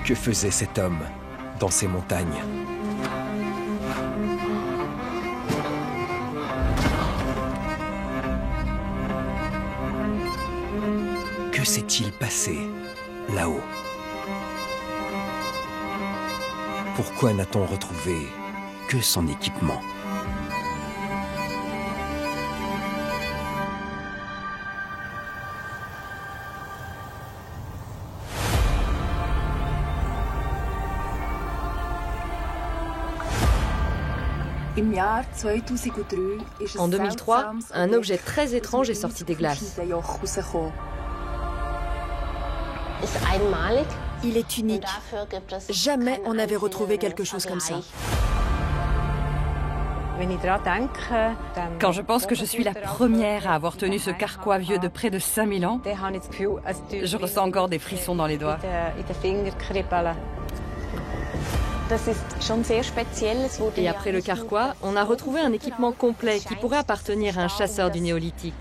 Que faisait cet homme dans ces montagnes? Que s'est-il passé là-haut? Pourquoi n'a-t-on retrouvé que son équipement? En 2003, un objet très étrange est sorti des glaces. Il est unique. Jamais on n'avait retrouvé quelque chose comme ça. Quand je pense que je suis la première à avoir tenu ce carquois vieux de près de 5000 ans, je ressens encore des frissons dans les doigts. Et après le carquois, on a retrouvé un équipement complet qui pourrait appartenir à un chasseur du néolithique.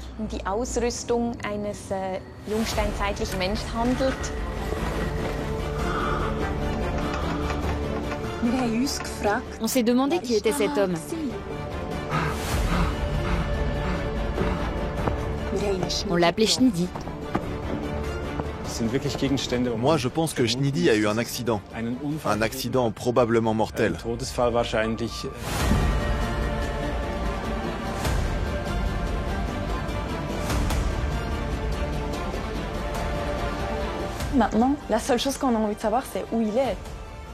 On s'est demandé qui était cet homme. On l'a appelé Schnidi. Moi, je pense que Schnidi a eu un accident. Un accident probablement mortel. Maintenant, la seule chose qu'on a envie de savoir, c'est où il est.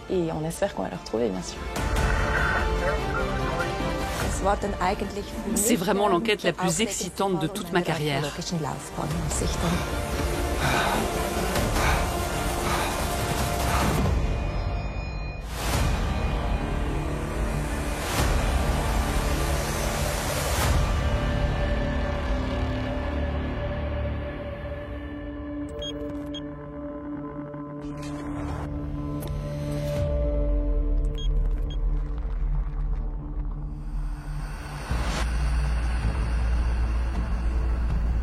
Et on espère qu'on va le retrouver, bien sûr. C'est vraiment l'enquête la plus excitante de toute ma carrière.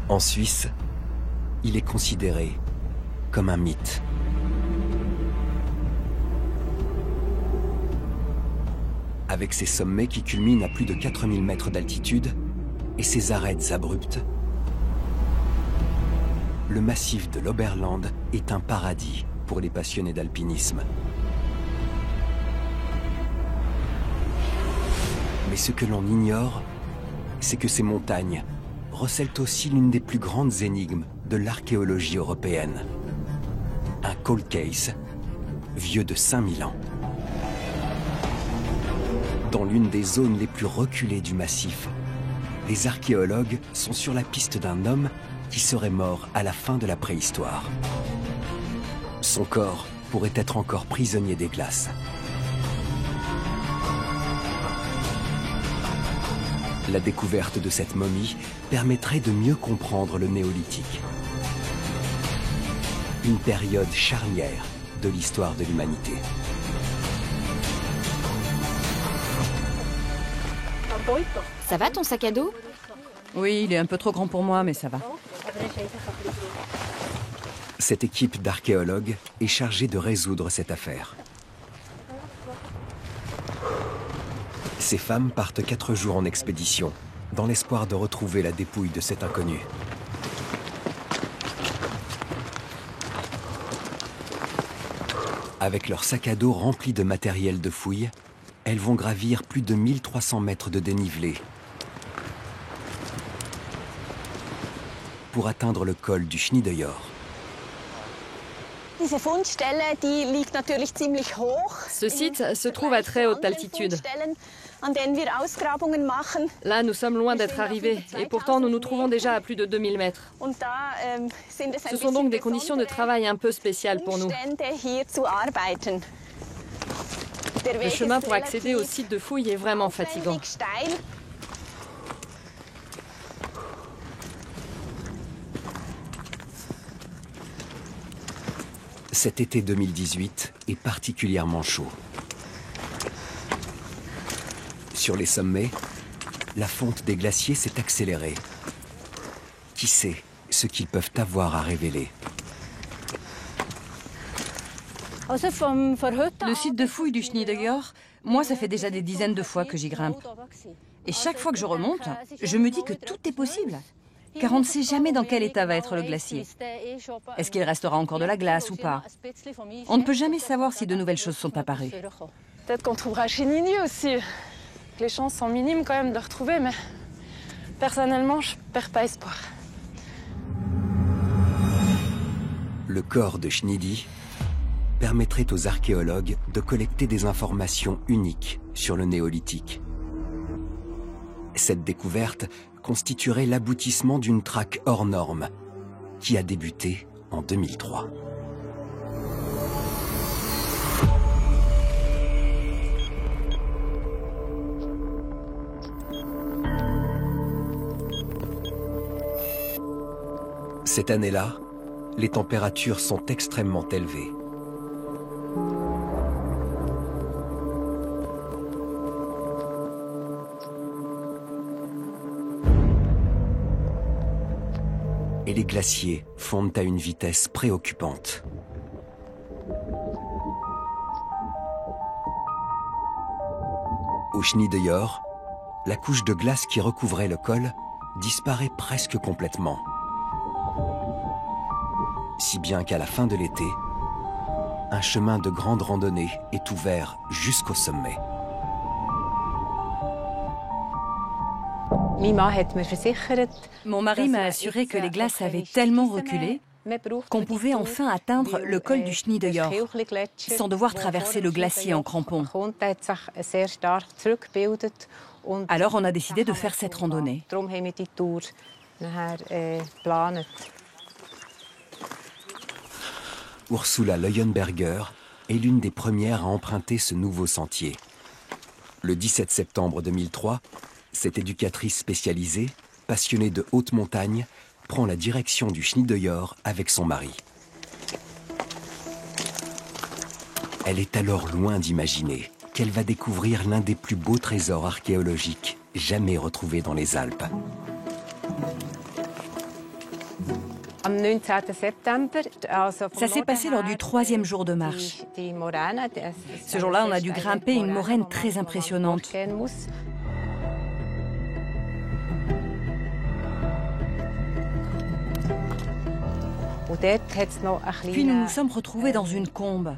En Suisse, il est considéré comme un mythe. Avec ses sommets qui culminent à plus de 4000 mètres d'altitude et ses arêtes abruptes, le massif de l'Oberland est un paradis pour les passionnés d'alpinisme. Mais ce que l'on ignore, c'est que ces montagnes recèlent aussi l'une des plus grandes énigmes de l'archéologie européenne. Un cold case vieux de 5000 ans. Dans l'une des zones les plus reculées du massif, les archéologues sont sur la piste d'un homme qui serait mort à la fin de la préhistoire. Son corps pourrait être encore prisonnier des glaces. La découverte de cette momie permettrait de mieux comprendre le néolithique. Une période charnière de l'histoire de l'humanité. Ça va ton sac à dos? Oui, il est un peu trop grand pour moi, mais ça va. Cette équipe d'archéologues est chargée de résoudre cette affaire. Ces femmes partent 4 jours en expédition, dans l'espoir de retrouver la dépouille de cet inconnu. Avec leur sac à dos rempli de matériel de fouille, elles vont gravir plus de 1300 mètres de dénivelé pour atteindre le col du Schnidejor. Ce site se trouve à très haute altitude. Là, nous sommes loin d'être arrivés, et pourtant nous nous trouvons déjà à plus de 2000 mètres. Ce sont donc des conditions de travail un peu spéciales pour nous. Le chemin pour accéder au site de fouille est vraiment fatigant. Cet été 2018 est particulièrement chaud. Sur les sommets, la fonte des glaciers s'est accélérée. Qui sait ce qu'ils peuvent avoir à révéler? Le site de fouille du Schneideyor, moi ça fait déjà des dizaines de fois que j'y grimpe. Et chaque fois que je remonte, je me dis que tout est possible. Car on ne sait jamais dans quel état va être le glacier. Est-ce qu'il restera encore de la glace ou pas? On ne peut jamais savoir si de nouvelles choses sont apparues. Peut-être qu'on trouvera Shinidi aussi. Les chances sont minimes quand même de le retrouver, mais personnellement, je perds pas espoir. Le corps de Schnidi permettrait aux archéologues de collecter des informations uniques sur le néolithique. Cette découverte constituerait l'aboutissement d'une traque hors norme qui a débuté en 2003. Cette année-là, les températures sont extrêmement élevées. Et les glaciers fondent à une vitesse préoccupante. Au Schneideyor, la couche de glace qui recouvrait le col disparaît presque complètement. Si bien qu'à la fin de l'été, un chemin de grande randonnée est ouvert jusqu'au sommet. Mon mari m'a assuré que les glaces avaient tellement reculé qu'on pouvait enfin atteindre le col du Schneideyor sans devoir traverser le glacier en crampons. Alors on a décidé de faire cette randonnée. Ursula Leuenberger est l'une des premières à emprunter ce nouveau sentier. Le 17 septembre 2003, cette éducatrice spécialisée, passionnée de haute montagne, prend la direction du Schneideyor avec son mari. Elle est alors loin d'imaginer qu'elle va découvrir l'un des plus beaux trésors archéologiques jamais retrouvés dans les Alpes. Ça s'est passé lors du 3e jour de marche. Ce jour-là, on a dû grimper une moraine très impressionnante. Puis nous nous sommes retrouvés dans une combe,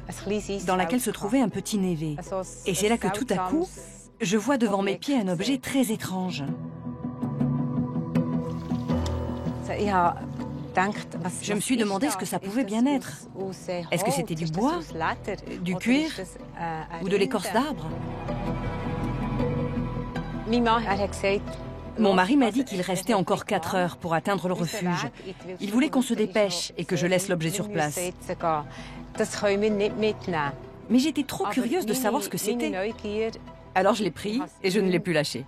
dans laquelle se trouvait un petit névé. Et c'est là que tout à coup, je vois devant mes pieds un objet très étrange. Je me suis demandé ce que ça pouvait bien être. Est-ce que c'était du bois, du cuir ou de l'écorce d'arbre? Mon mari m'a dit qu'il restait encore 4 heures pour atteindre le refuge. Il voulait qu'on se dépêche et que je laisse l'objet sur place. Mais j'étais trop curieuse de savoir ce que c'était. Alors je l'ai pris et je ne l'ai plus lâché.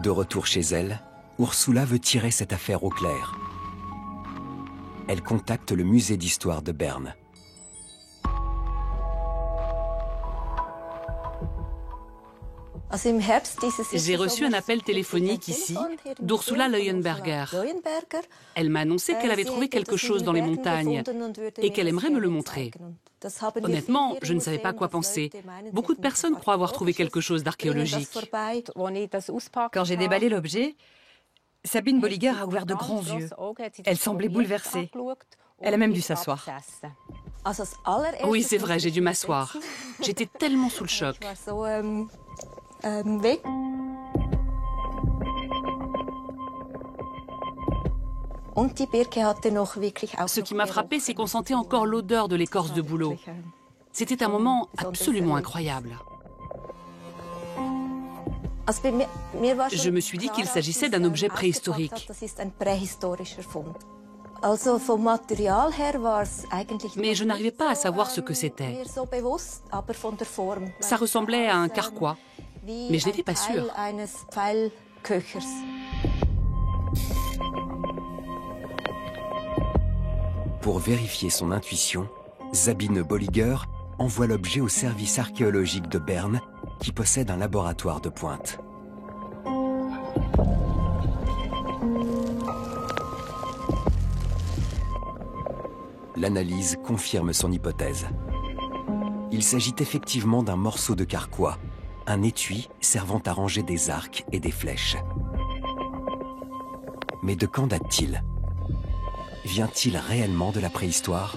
De retour chez elle, Ursula veut tirer cette affaire au clair. Elle contacte le musée d'histoire de Berne. J'ai reçu un appel téléphonique ici d'Ursula Leuenberger. Elle m'a annoncé qu'elle avait trouvé quelque chose dans les montagnes et qu'elle aimerait me le montrer. Honnêtement, je ne savais pas quoi penser. Beaucoup de personnes croient avoir trouvé quelque chose d'archéologique. Quand j'ai déballé l'objet, Sabine Bolliger a ouvert de grands yeux. Elle semblait bouleversée. Elle a même dû s'asseoir. Oui, c'est vrai, j'ai dû m'asseoir. J'étais tellement sous le choc. Ce qui m'a frappé, c'est qu'on sentait encore l'odeur de l'écorce de bouleau. C'était un moment absolument incroyable. Je me suis dit qu'il s'agissait d'un objet préhistorique. Mais je n'arrivais pas à savoir ce que c'était. Ça ressemblait à un carquois, mais je n'étais pas sûre. Pour vérifier son intuition, Sabine Bolliger envoie l'objet au service archéologique de Berne, qui possède un laboratoire de pointe. L'analyse confirme son hypothèse. Il s'agit effectivement d'un morceau de carquois, un étui servant à ranger des arcs et des flèches. Mais de quand date-t-il? Vient-il réellement de la préhistoire?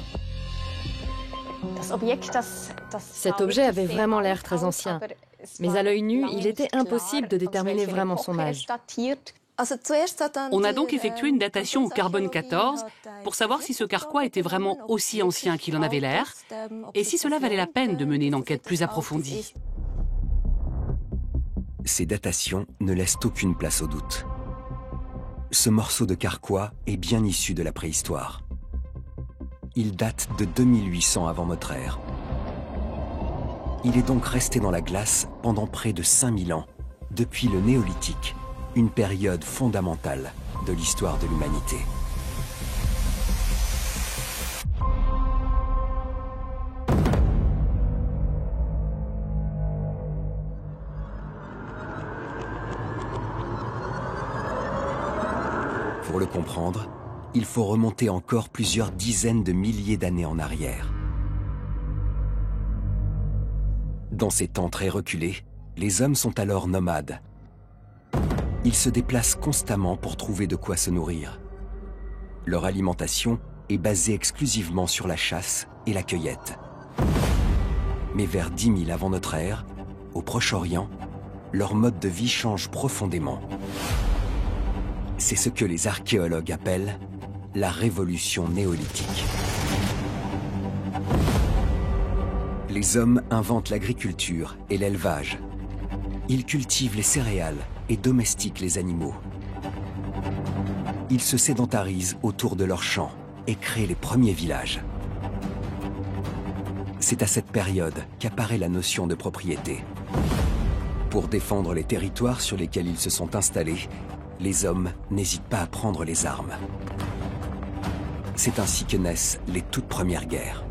Cet objet avait vraiment l'air très ancien, mais à l'œil nu, il était impossible de déterminer vraiment son âge. On a donc effectué une datation au carbone 14 pour savoir si ce carquois était vraiment aussi ancien qu'il en avait l'air et si cela valait la peine de mener une enquête plus approfondie. Ces datations ne laissent aucune place au doute. Ce morceau de carquois est bien issu de la préhistoire. Il date de 2800 avant notre ère. Il est donc resté dans la glace pendant près de 5000 ans, depuis le néolithique, une période fondamentale de l'histoire de l'humanité. Pour le comprendre, il faut remonter encore plusieurs dizaines de milliers d'années en arrière. Dans ces temps très reculés, les hommes sont alors nomades. Ils se déplacent constamment pour trouver de quoi se nourrir. Leur alimentation est basée exclusivement sur la chasse et la cueillette. Mais vers 10 000 avant notre ère, au Proche-Orient, leur mode de vie change profondément. C'est ce que les archéologues appellent la révolution néolithique. Les hommes inventent l'agriculture et l'élevage. Ils cultivent les céréales et domestiquent les animaux. Ils se sédentarisent autour de leurs champs et créent les premiers villages. C'est à cette période qu'apparaît la notion de propriété. Pour défendre les territoires sur lesquels ils se sont installés, les hommes n'hésitent pas à prendre les armes. C'est ainsi que naissent les toutes premières guerres.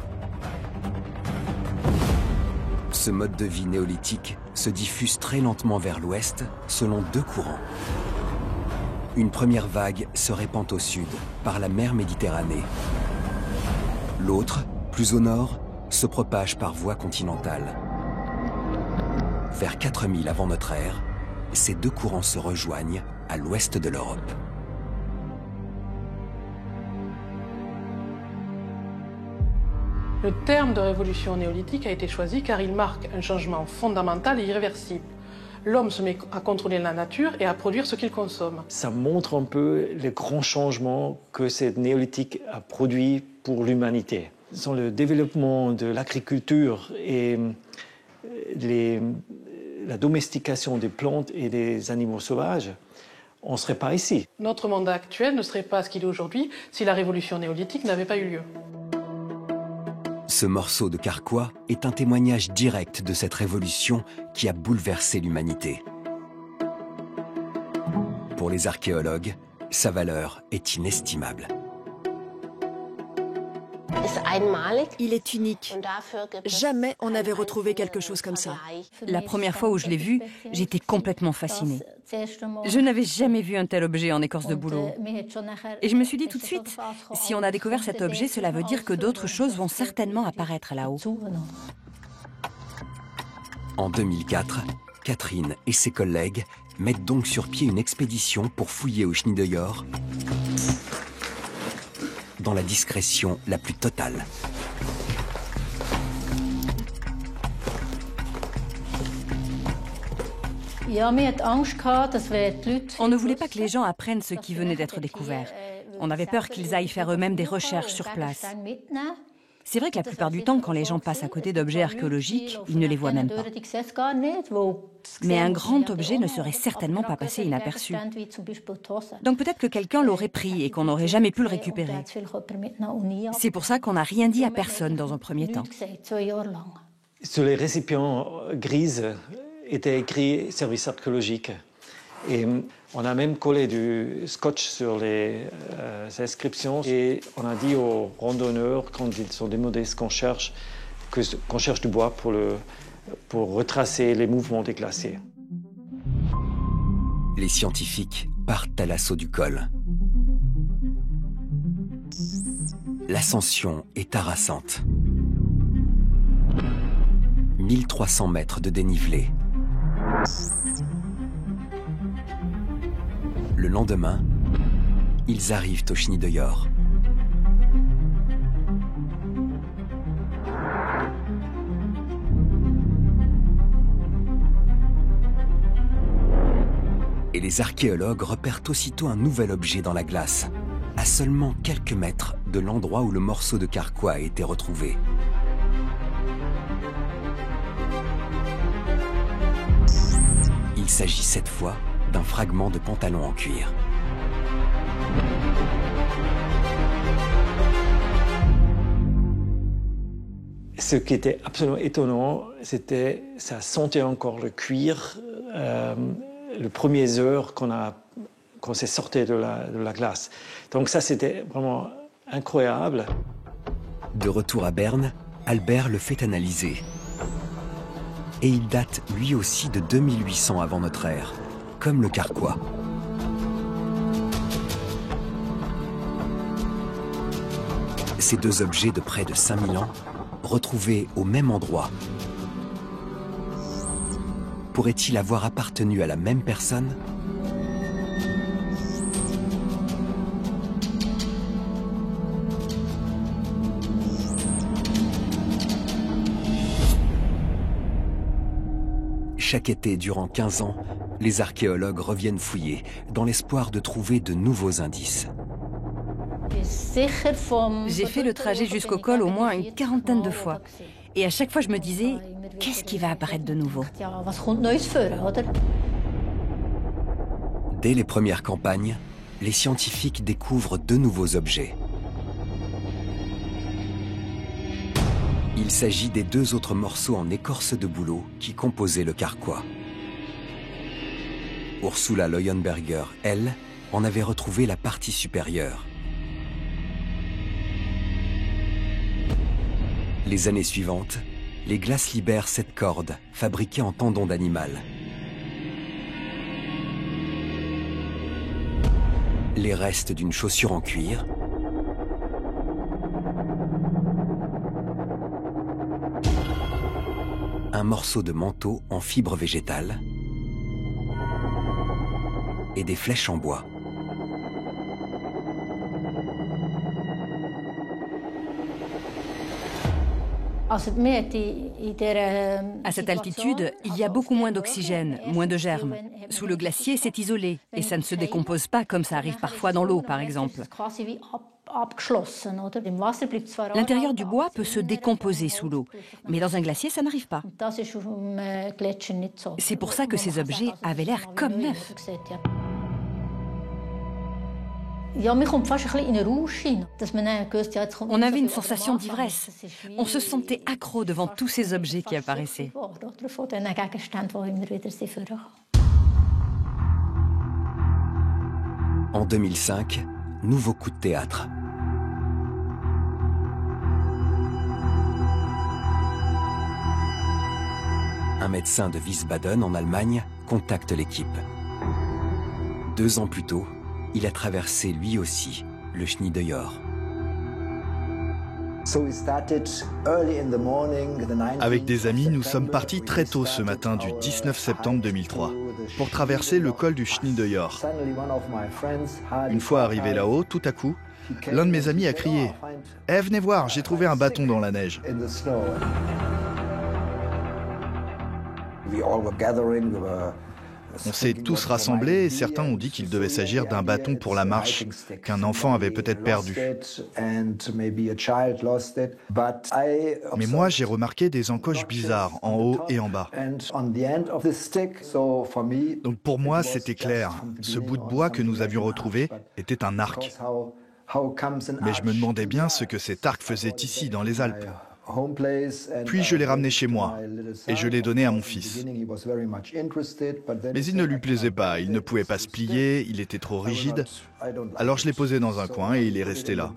Ce mode de vie néolithique se diffuse très lentement vers l'ouest selon deux courants. Une première vague se répand au sud, par la mer Méditerranée. L'autre, plus au nord, se propage par voie continentale. Vers 4000 avant notre ère, ces deux courants se rejoignent à l'ouest de l'Europe. Le terme de révolution néolithique a été choisi car il marque un changement fondamental et irréversible. L'homme se met à contrôler la nature et à produire ce qu'il consomme. Ça montre un peu les grands changements que cette néolithique a produit pour l'humanité. Sans le développement de l'agriculture et la domestication des plantes et des animaux sauvages, on ne serait pas ici. Notre monde actuel ne serait pas ce qu'il est aujourd'hui si la révolution néolithique n'avait pas eu lieu. Ce morceau de carquois est un témoignage direct de cette révolution qui a bouleversé l'humanité. Pour les archéologues, sa valeur est inestimable. Il est unique. Jamais on n'avait retrouvé quelque chose comme ça. La première fois où je l'ai vu, j'étais complètement fascinée. Je n'avais jamais vu un tel objet en écorce de bouleau. Et je me suis dit tout de suite, si on a découvert cet objet, cela veut dire que d'autres choses vont certainement apparaître là-haut. En 2004, Catherine et ses collègues mettent donc sur pied une expédition pour fouiller au Schnideyjor dans la discrétion la plus totale. On ne voulait pas que les gens apprennent ce qui venait d'être découvert. On avait peur qu'ils aillent faire eux-mêmes des recherches sur place. C'est vrai que la plupart du temps, quand les gens passent à côté d'objets archéologiques, ils ne les voient même pas. Mais un grand objet ne serait certainement pas passé inaperçu. Donc peut-être que quelqu'un l'aurait pris et qu'on n'aurait jamais pu le récupérer. C'est pour ça qu'on n'a rien dit à personne dans un premier temps. Sur les récipients grises était écrit service archéologique. Et on a même collé du scotch sur les inscriptions et on a dit aux randonneurs, quand ils sont demandés ce qu'on cherche, qu'on cherche du bois pour retracer les mouvements des glaciers. Les scientifiques partent à l'assaut du col. L'ascension est harassante. 1300 mètres de dénivelé. Le lendemain, ils arrivent au Chenil de Yor. Et les archéologues repèrent aussitôt un nouvel objet dans la glace, à seulement quelques mètres de l'endroit où le morceau de carquois a été retrouvé. Il s'agit cette fois d'un fragment de pantalon en cuir. Ce qui était absolument étonnant, c'était ça sentait encore le cuir les premières heures qu'on s'est sorti de la glace. Donc ça, c'était vraiment incroyable. De retour à Berne, Albert le fait analyser. Et il date lui aussi de 2800 avant notre ère, comme le carquois. Ces deux objets de près de 5000 ans, retrouvés au même endroit, pourrait-il avoir appartenu à la même personne ? Chaque été, durant 15 ans, les archéologues reviennent fouiller, dans l'espoir de trouver de nouveaux indices. J'ai fait le trajet jusqu'au col au moins une quarantaine de fois. Et à chaque fois, je me disais, qu'est-ce qui va apparaître de nouveau ? Dès les premières campagnes, les scientifiques découvrent de nouveaux objets. Il s'agit des deux autres morceaux en écorce de bouleau qui composaient le carquois. Ursula Leuenberger, elle, en avait retrouvé la partie supérieure. Les années suivantes, les glaces libèrent cette corde, fabriquée en tendon d'animal. Les restes d'une chaussure en cuir, un morceau de manteau en fibre végétale et des flèches en bois. À cette altitude, il y a beaucoup moins d'oxygène, moins de germes. Sous le glacier, c'est isolé et ça ne se décompose pas comme ça arrive parfois dans l'eau, par exemple. L'intérieur du bois peut se décomposer sous l'eau, mais dans un glacier, ça n'arrive pas. C'est pour ça que ces objets avaient l'air comme neufs. On avait une sensation d'ivresse. On se sentait accro devant tous ces objets qui apparaissaient. En 2005, nouveau coup de théâtre. Un médecin de Wiesbaden en Allemagne contacte l'équipe. 2 ans plus tôt, il a traversé lui aussi le Chenil de Yor. Avec des amis, nous sommes partis très tôt ce matin du 19 septembre 2003 pour traverser le col du Chenil de Yor. Une fois arrivé là-haut, tout à coup, l'un de mes amis a crié « Eh, venez voir, j'ai trouvé un bâton dans la neige !» On s'est tous rassemblés et certains ont dit qu'il devait s'agir d'un bâton pour la marche, qu'un enfant avait peut-être perdu. Mais moi, j'ai remarqué des encoches bizarres en haut et en bas. Donc pour moi, c'était clair. Ce bout de bois que nous avions retrouvé était un arc. Mais je me demandais bien ce que cet arc faisait ici, dans les Alpes. Puis je l'ai ramené chez moi et je l'ai donné à mon fils. Mais il ne lui plaisait pas, il ne pouvait pas se plier, il était trop rigide. Alors je l'ai posé dans un coin et il est resté là.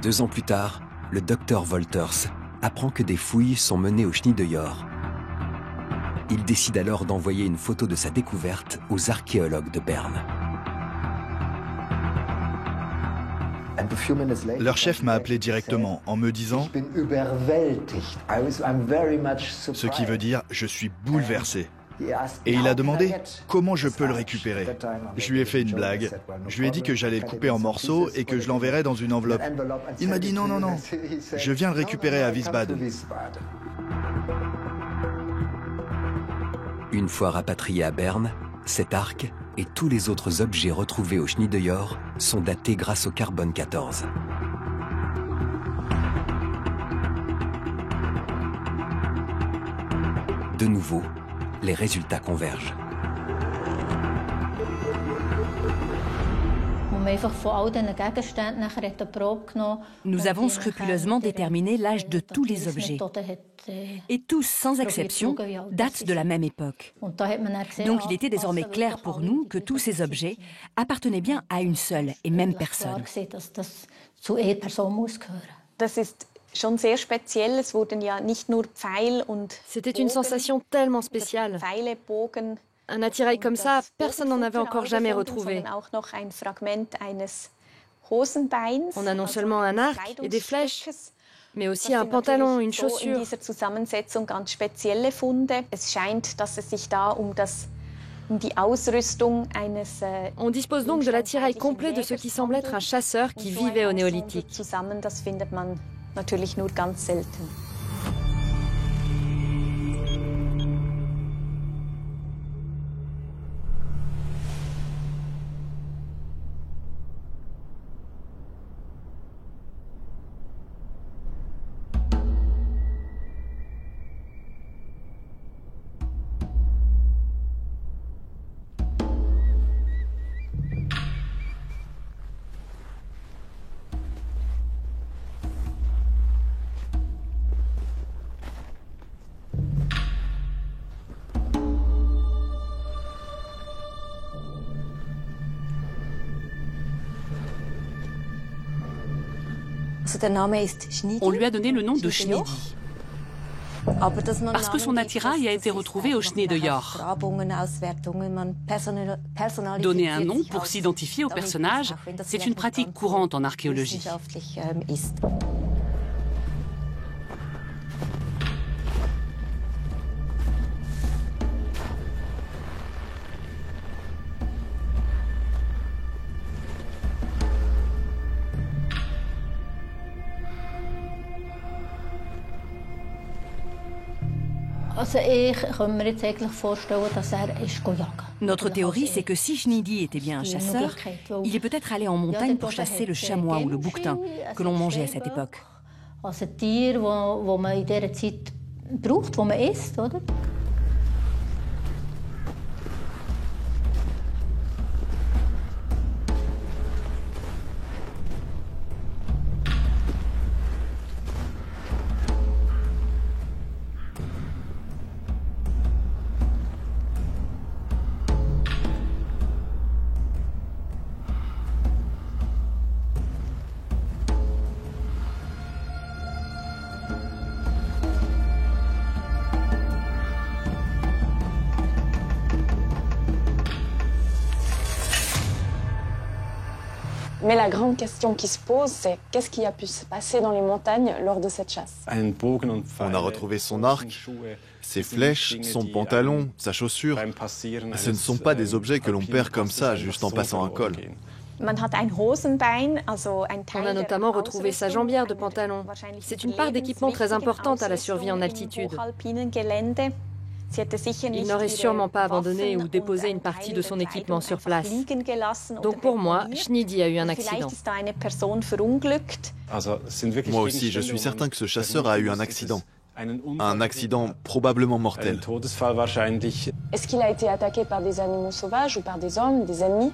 2 ans plus tard, le docteur Wolters apprend que des fouilles sont menées au Chenil de Yor. Il décide alors d'envoyer une photo de sa découverte aux archéologues de Berne. Leur chef m'a appelé directement en me disant ce qui veut dire « je suis bouleversé ». Et il a demandé comment je peux le récupérer. Je lui ai fait une blague. Je lui ai dit que j'allais le couper en morceaux et que je l'enverrais dans une enveloppe. Il m'a dit non, non, non, je viens le récupérer à Wiesbaden. Une fois rapatrié à Berne, cet arc et tous les autres objets retrouvés au Schneedejord sont datés grâce au carbone 14. De nouveau, les résultats convergent. Nous avons scrupuleusement déterminé l'âge de tous les objets. Et tous, sans exception, datent de la même époque. Donc il était désormais clair pour nous que tous ces objets appartenaient bien à une seule et même personne. C'était une sensation tellement spéciale. Un attirail comme ça, personne n'en avait encore jamais retrouvé. On a non seulement un arc et des flèches, mais aussi un pantalon, une chaussure. On dispose donc de l'attirail complet de ce qui semble être un chasseur qui vivait au néolithique. Natürlich nur ganz selten. On lui a donné le nom de Schneedi, parce que son attirail a été retrouvé au Schneedejord. Donner un nom pour s'identifier au personnage, c'est une pratique courante en archéologie. Notre théorie, c'est que si Schneedi était bien un chasseur, il est peut-être allé en montagne pour chasser le chamois ou le bouquetin que l'on mangeait à cette époque. Mais la grande question qui se pose, c'est qu'est-ce qui a pu se passer dans les montagnes lors de cette chasse? On a retrouvé son arc, ses flèches, son pantalon, sa chaussure. Ce ne sont pas des objets que l'on perd comme ça, juste en passant un col. On a notamment retrouvé sa jambière de pantalon. C'est une part d'équipement très importante à la survie en altitude. Il n'aurait sûrement pas abandonné ou déposé une partie de son équipement sur place. Donc pour moi, Schneedi a eu un accident. Moi aussi, je suis certain que ce chasseur a eu un accident. Un accident probablement mortel. Est-ce qu'il a été attaqué par des animaux sauvages ou par des hommes, des ennemis?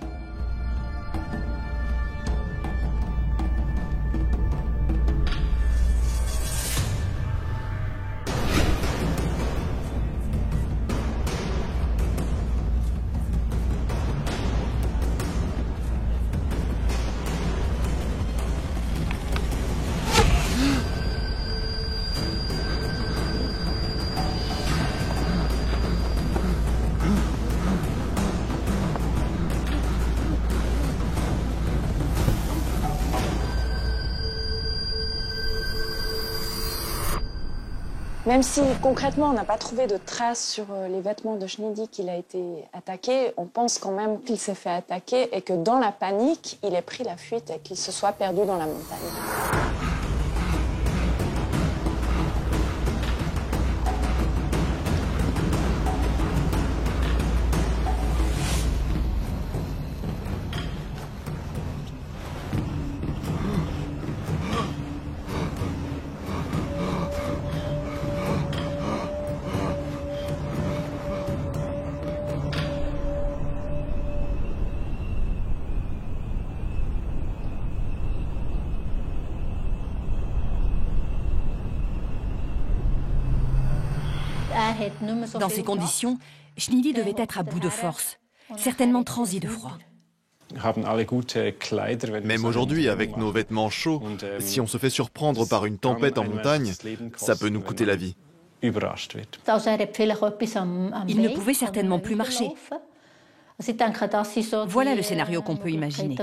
Même si concrètement on n'a pas trouvé de traces sur les vêtements de Schneidi qu'il a été attaqué, on pense quand même qu'il s'est fait attaquer et que dans la panique, il ait pris la fuite et qu'il se soit perdu dans la montagne. Dans ces conditions, Schneidi devait être à bout de force, certainement transi de froid. Même aujourd'hui, avec nos vêtements chauds, si on se fait surprendre par une tempête en montagne, ça peut nous coûter la vie. Il ne pouvait certainement plus marcher. Voilà le scénario qu'on peut imaginer.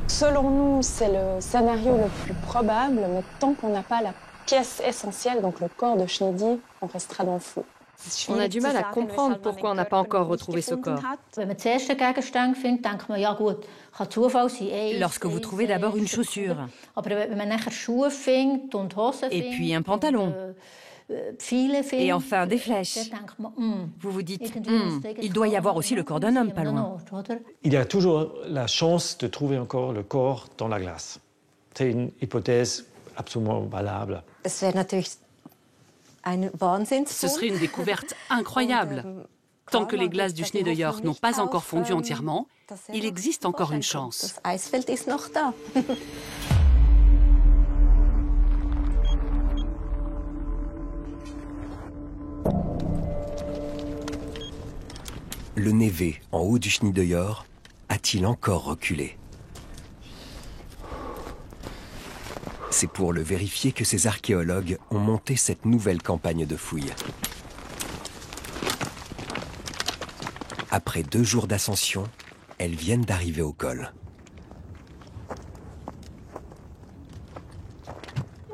Selon nous, c'est le scénario le plus probable, mais tant qu'on n'a pas la pièce essentielle, donc le corps de Schneidi, on restera dans le flou. On a du mal à comprendre pourquoi on n'a pas encore retrouvé ce corps. Lorsque vous trouvez d'abord une chaussure, et puis un pantalon, et enfin des flèches, vous vous dites, il doit y avoir aussi le corps d'un homme pas loin. Il y a toujours la chance de trouver encore le corps dans la glace. C'est une hypothèse absolument valable. Ce serait une découverte incroyable. Tant que les glaces du Schnee-de-Jord n'ont pas encore fondu entièrement, il existe encore une chance. Le névé en haut du Schnee-de-Jord a-t-il encore reculé? C'est pour le vérifier que ces archéologues ont monté cette nouvelle campagne de fouilles. Après 2 jours d'ascension, elles viennent d'arriver au col.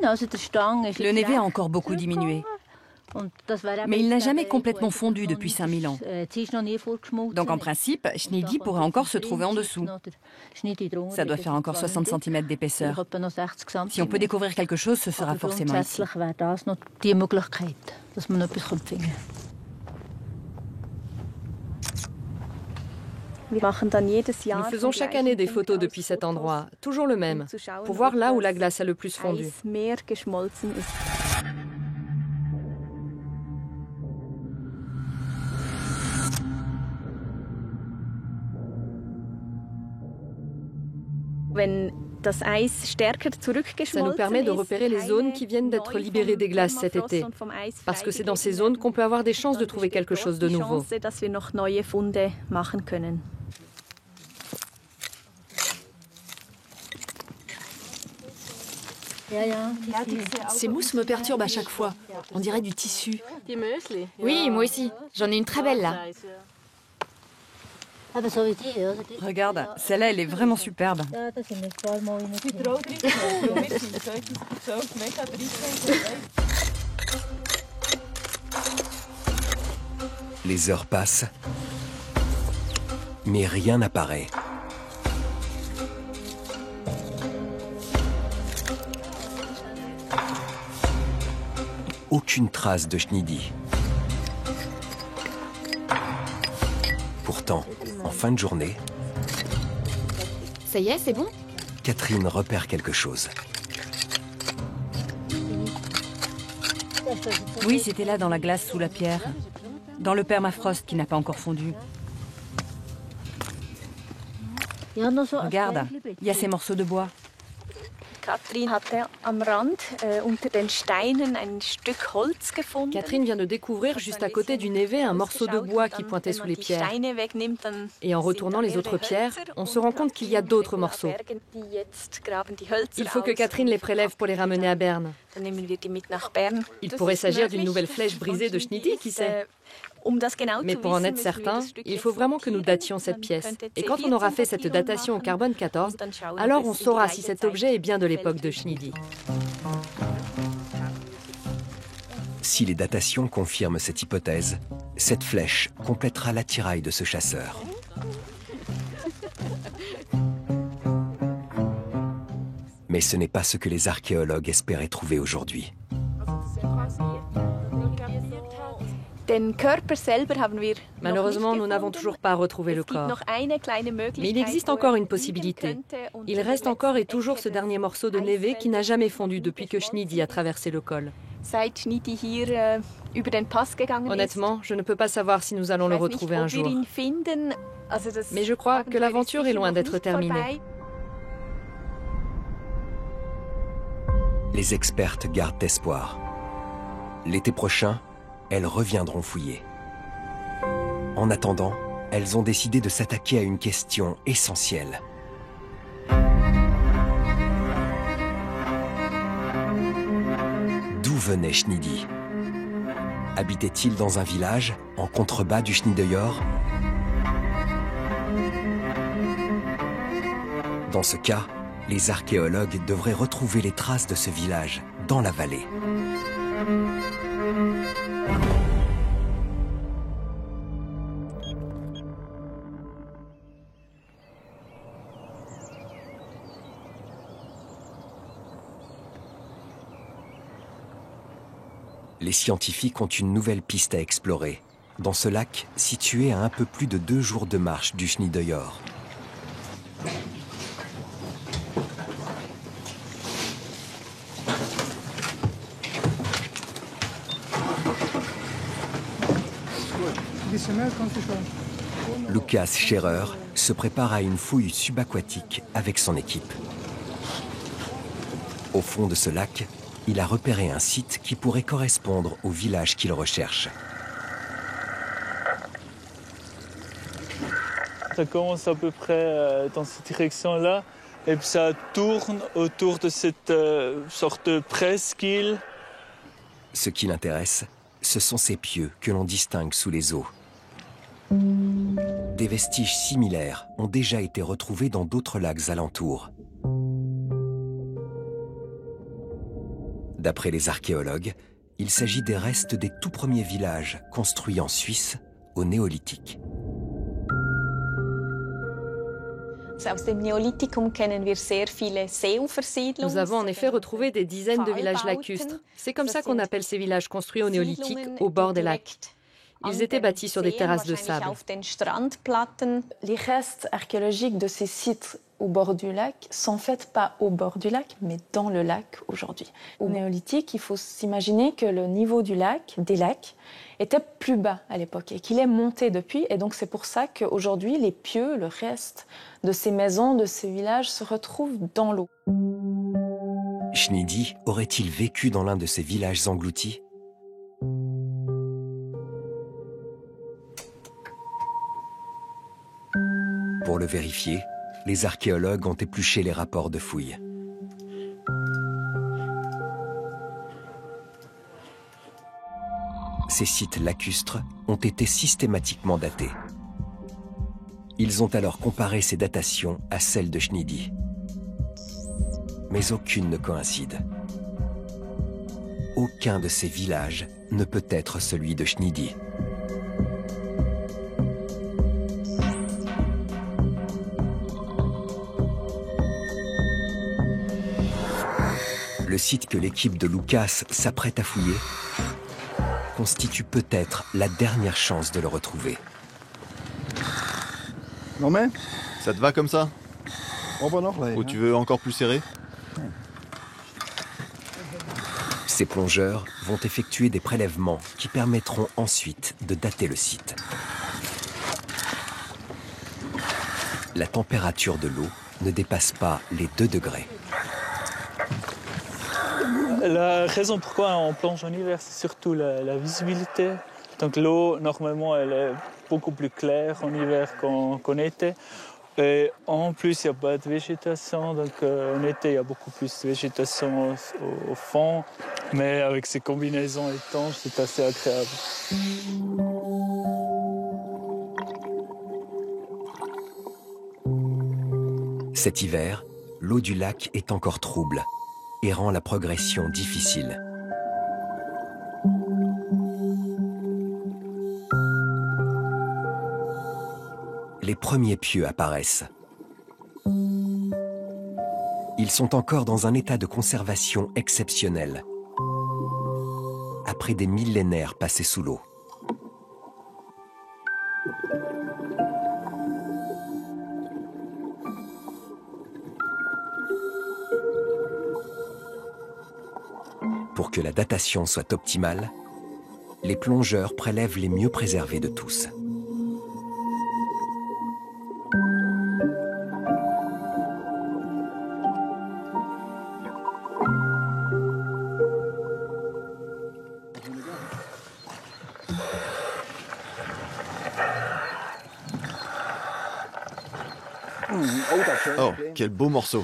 Le névé a encore beaucoup diminué. Mais il n'a jamais complètement fondu depuis 5000 ans. Donc en principe, Schneidi pourrait encore se trouver en dessous. Ça doit faire encore 60 cm d'épaisseur. Si on peut découvrir quelque chose, ce sera forcément ici. Nous faisons chaque année des photos depuis cet endroit, toujours le même, pour voir là où la glace a le plus fondu. Ça nous permet de repérer les zones qui viennent d'être libérées des glaces cet été, parce que c'est dans ces zones qu'on peut avoir des chances de trouver quelque chose de nouveau. Ces mousses me perturbent à chaque fois. On dirait du tissu. Oui, moi aussi. J'en ai une très belle là. Regarde, celle-là, elle est vraiment superbe. Les heures passent, mais rien n'apparaît. Aucune trace de Schneidi. Pourtant, en fin de journée, Ça y est, c'est bon? Catherine repère quelque chose. Oui, c'était là dans la glace sous la pierre. Dans le permafrost qui n'a pas encore fondu. Regarde, il y a ces morceaux de bois. Catherine vient de découvrir juste à côté du névé un morceau de bois qui pointait sous les pierres. Et en retournant les autres pierres, on se rend compte qu'il y a d'autres morceaux. Il faut que Catherine les prélève pour les ramener à Berne. Il pourrait s'agir d'une nouvelle flèche brisée de Schneidi, qui sait. Mais pour en être certain, il faut vraiment que nous dations cette pièce. Et quand on aura fait cette datation au carbone 14, alors on saura si cet objet est bien de l'époque de Schneidi. Si les datations confirment cette hypothèse, cette flèche complétera l'attirail de ce chasseur. Mais ce n'est pas ce que les archéologues espéraient trouver aujourd'hui. Malheureusement, nous n'avons toujours pas retrouvé le corps. Mais il existe encore une possibilité. Il reste encore et toujours ce dernier morceau de névé qui n'a jamais fondu depuis que Schneidi a traversé le col. Honnêtement, je ne peux pas savoir si nous allons le retrouver un jour. Mais je crois que l'aventure est loin d'être terminée. Les expertes gardent espoir. L'été prochain, elles reviendront fouiller. En attendant, elles ont décidé de s'attaquer à une question essentielle. D'où venait Schneidi? Habitait-il dans un village, en contrebas du Schneideyor? Dans ce cas, les archéologues devraient retrouver les traces de ce village dans la vallée. Les scientifiques ont une nouvelle piste à explorer, dans ce lac situé à un peu plus de 2 jours de marche du Schneideyor. Lukas Scherer se prépare à une fouille subaquatique avec son équipe. Au fond de ce lac, il a repéré un site qui pourrait correspondre au village qu'il recherche. Ça commence à peu près dans cette direction-là, et puis ça tourne autour de cette sorte de presqu'île. Ce qui l'intéresse, ce sont ces pieux que l'on distingue sous les eaux. Des vestiges similaires ont déjà été retrouvés dans d'autres lacs alentours. D'après les archéologues, il s'agit des restes des tout premiers villages construits en Suisse au néolithique. Nous avons en effet retrouvé des dizaines de villages lacustres. C'est comme ça qu'on appelle ces villages construits au néolithique au bord des lacs. Ils étaient bâtis sur des terrasses de sable. Les restes archéologiques de ces sites au bord du lac sont faits pas au bord du lac, mais dans le lac aujourd'hui. Au néolithique, il faut s'imaginer que le niveau des lacs, était plus bas à l'époque et qu'il est monté depuis. Et donc c'est pour ça qu'aujourd'hui, les pieux, le reste de ces maisons, de ces villages se retrouvent dans l'eau. Schneidi aurait-il vécu dans l'un de ces villages engloutis? Pour le vérifier, les archéologues ont épluché les rapports de fouilles. Ces sites lacustres ont été systématiquement datés. Ils ont alors comparé ces datations à celles de Schneidi. Mais aucune ne coïncide. Aucun de ces villages ne peut être celui de Schneidi. Le site que l'équipe de Lucas s'apprête à fouiller constitue peut-être la dernière chance de le retrouver. Non mais ça te va comme ça? Ou tu veux encore plus serré? Ces plongeurs vont effectuer des prélèvements qui permettront ensuite de dater le site. La température de l'eau ne dépasse pas les 2 degrés. La raison pourquoi on plonge en hiver, c'est surtout la visibilité. Donc l'eau, normalement, elle est beaucoup plus claire en hiver qu'en été. Et en plus, il n'y a pas de végétation. Donc en été, il y a beaucoup plus de végétation au fond. Mais avec ces combinaisons étanches, c'est assez agréable. Cet hiver, l'eau du lac est encore trouble et rend la progression difficile. Les premiers pieux apparaissent. Ils sont encore dans un état de conservation exceptionnel, après des millénaires passés sous l'eau. Pour que la datation soit optimale, les plongeurs prélèvent les mieux préservés de tous. Oh, quel beau morceau!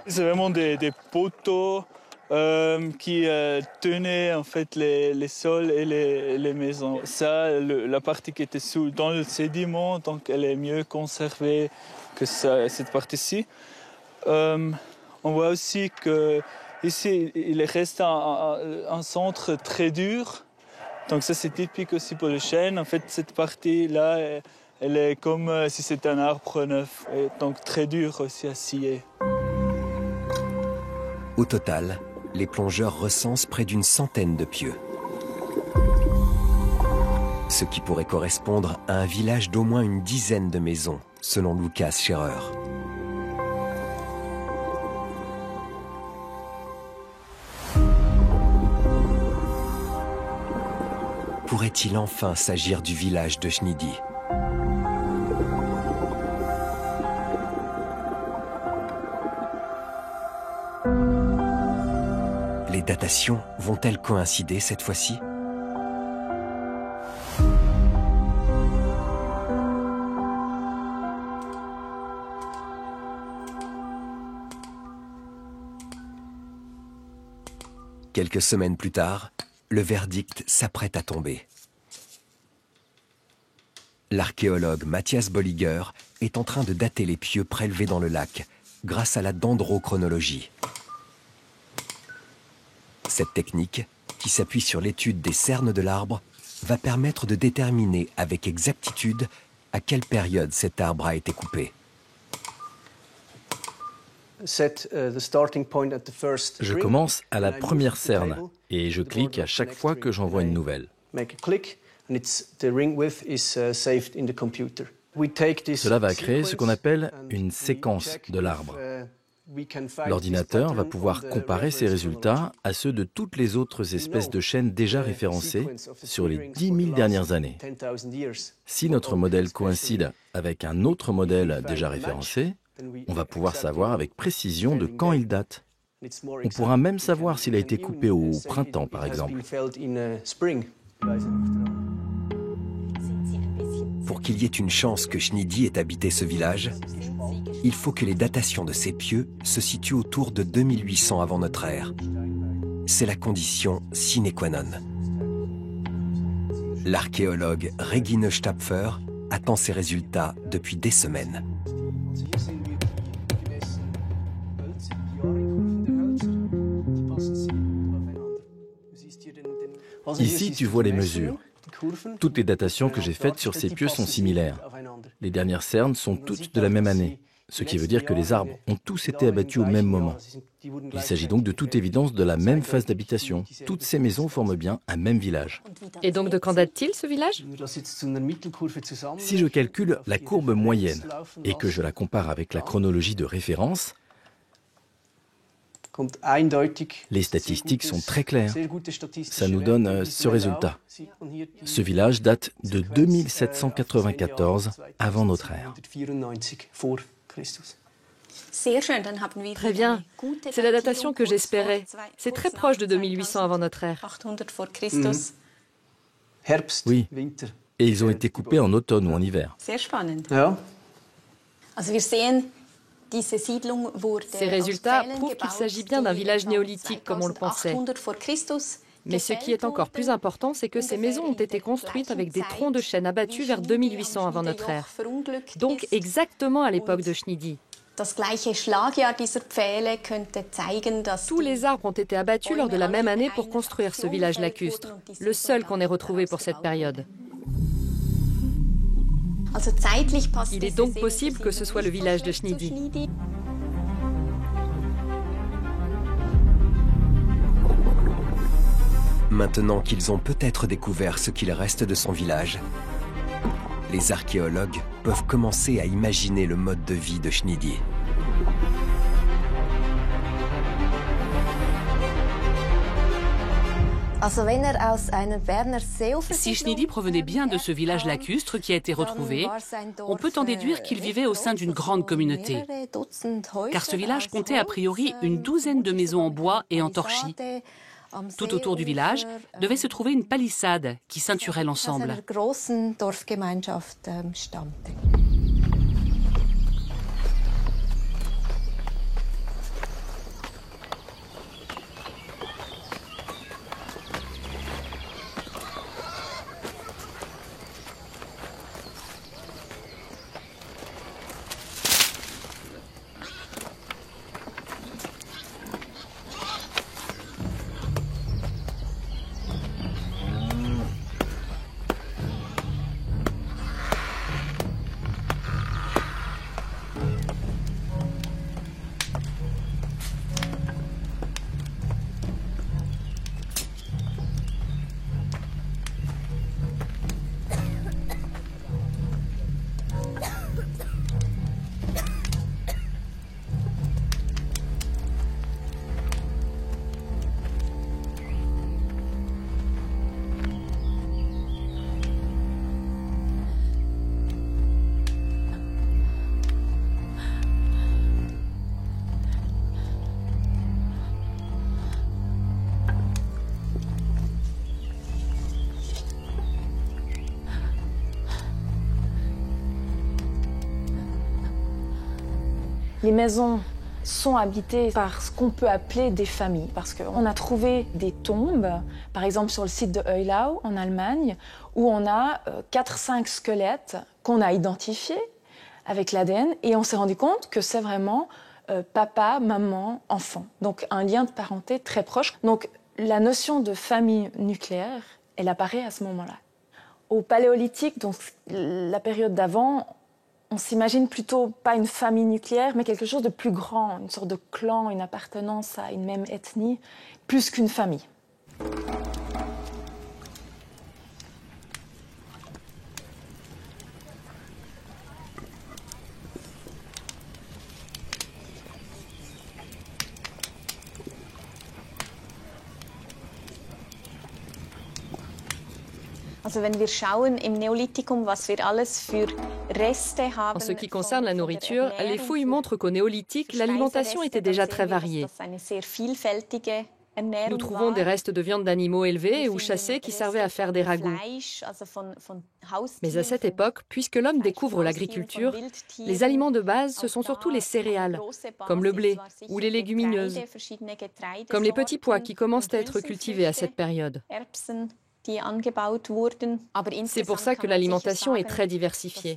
C'est vraiment des poteaux qui tenaient en fait les sols et les maisons. Ça, la partie qui était dans le sédiment, donc elle est mieux conservée que cette partie-ci. On voit aussi que ici il reste un centre très dur. Donc ça c'est typique aussi pour le chêne. En fait cette partie-là, elle est comme si c'était un arbre neuf, et donc très dur aussi à scier. Au total, les plongeurs recensent près d'une centaine de pieux. Ce qui pourrait correspondre à un village d'au moins une dizaine de maisons, selon Lucas Scherer. Pourrait-il enfin s'agir du village de Schneidi? Les datations vont-elles coïncider cette fois-ci? Quelques semaines plus tard, le verdict s'apprête à tomber. L'archéologue Matthias Bolliger est en train de dater les pieux prélevés dans le lac grâce à la dendrochronologie. Cette technique, qui s'appuie sur l'étude des cernes de l'arbre, va permettre de déterminer avec exactitude à quelle période cet arbre a été coupé. Je commence à la première cerne et je clique à chaque fois que j'envoie une nouvelle. Cela va créer ce qu'on appelle une séquence de l'arbre. L'ordinateur va pouvoir comparer ces résultats à ceux de toutes les autres espèces de chênes déjà référencées sur les 10 000 dernières années. Si notre modèle coïncide avec un autre modèle déjà référencé, on va pouvoir savoir avec précision de quand il date. On pourra même savoir s'il a été coupé au printemps, par exemple. Pour qu'il y ait une chance que Schneidi ait habité ce village, il faut que les datations de ces pieux se situent autour de 2800 avant notre ère. C'est la condition sine qua non. L'archéologue Regine Stapfer attend ces résultats depuis des semaines. Ici, tu vois les mesures. Toutes les datations que j'ai faites sur ces pieux sont similaires. Les dernières cernes sont toutes de la même année, ce qui veut dire que les arbres ont tous été abattus au même moment. Il s'agit donc de toute évidence de la même phase d'habitation. Toutes ces maisons forment bien un même village. Et donc de quand date-t-il ce village? Si je calcule la courbe moyenne et que je la compare avec la chronologie de référence, les statistiques sont très claires. Ça nous donne ce résultat. Ce village date de 2794 avant notre ère. Très bien. C'est la datation que j'espérais. C'est très proche de 2800 avant notre ère. Oui. Et ils ont été coupés en automne ou en hiver. Ces résultats prouvent qu'il s'agit bien d'un village néolithique comme on le pensait. Mais ce qui est encore plus important, c'est que ces maisons ont été construites avec des troncs de chêne abattus vers 2800 avant notre ère. Donc exactement à l'époque de Schneidi. Tous les arbres ont été abattus lors de la même année pour construire ce village lacustre, le seul qu'on ait retrouvé pour cette période. Il est donc possible que ce soit le village de Schneidi. Maintenant qu'ils ont peut-être découvert ce qu'il reste de son village, les archéologues peuvent commencer à imaginer le mode de vie de Schneidi. Si Schneidi provenait bien de ce village lacustre qui a été retrouvé, on peut en déduire qu'il vivait au sein d'une grande communauté. Car ce village comptait a priori une douzaine de maisons en bois et en torchis. Tout autour du village devait se trouver une palissade qui ceinturait l'ensemble. Les maisons sont habitées par ce qu'on peut appeler des familles, parce qu'on a trouvé des tombes, par exemple sur le site de Eulau en Allemagne, où on a 4-5 squelettes qu'on a identifiés avec l'ADN, et on s'est rendu compte que c'est vraiment papa, maman, enfant. Donc un lien de parenté très proche. Donc la notion de famille nucléaire, elle apparaît à ce moment-là. Au Paléolithique, donc la période d'avant, on s'imagine plutôt pas une famille nucléaire, mais quelque chose de plus grand, une sorte de clan, une appartenance à une même ethnie, plus qu'une famille. En ce qui concerne la nourriture, les fouilles montrent qu'au néolithique, l'alimentation était déjà très variée. Nous trouvons des restes de viande d'animaux élevés ou chassés qui servaient à faire des ragoûts. Mais à cette époque, puisque l'homme découvre l'agriculture, les aliments de base, ce sont surtout les céréales, comme le blé ou les légumineuses, comme les petits pois qui commencent à être cultivés à cette période. C'est pour ça que l'alimentation est très diversifiée.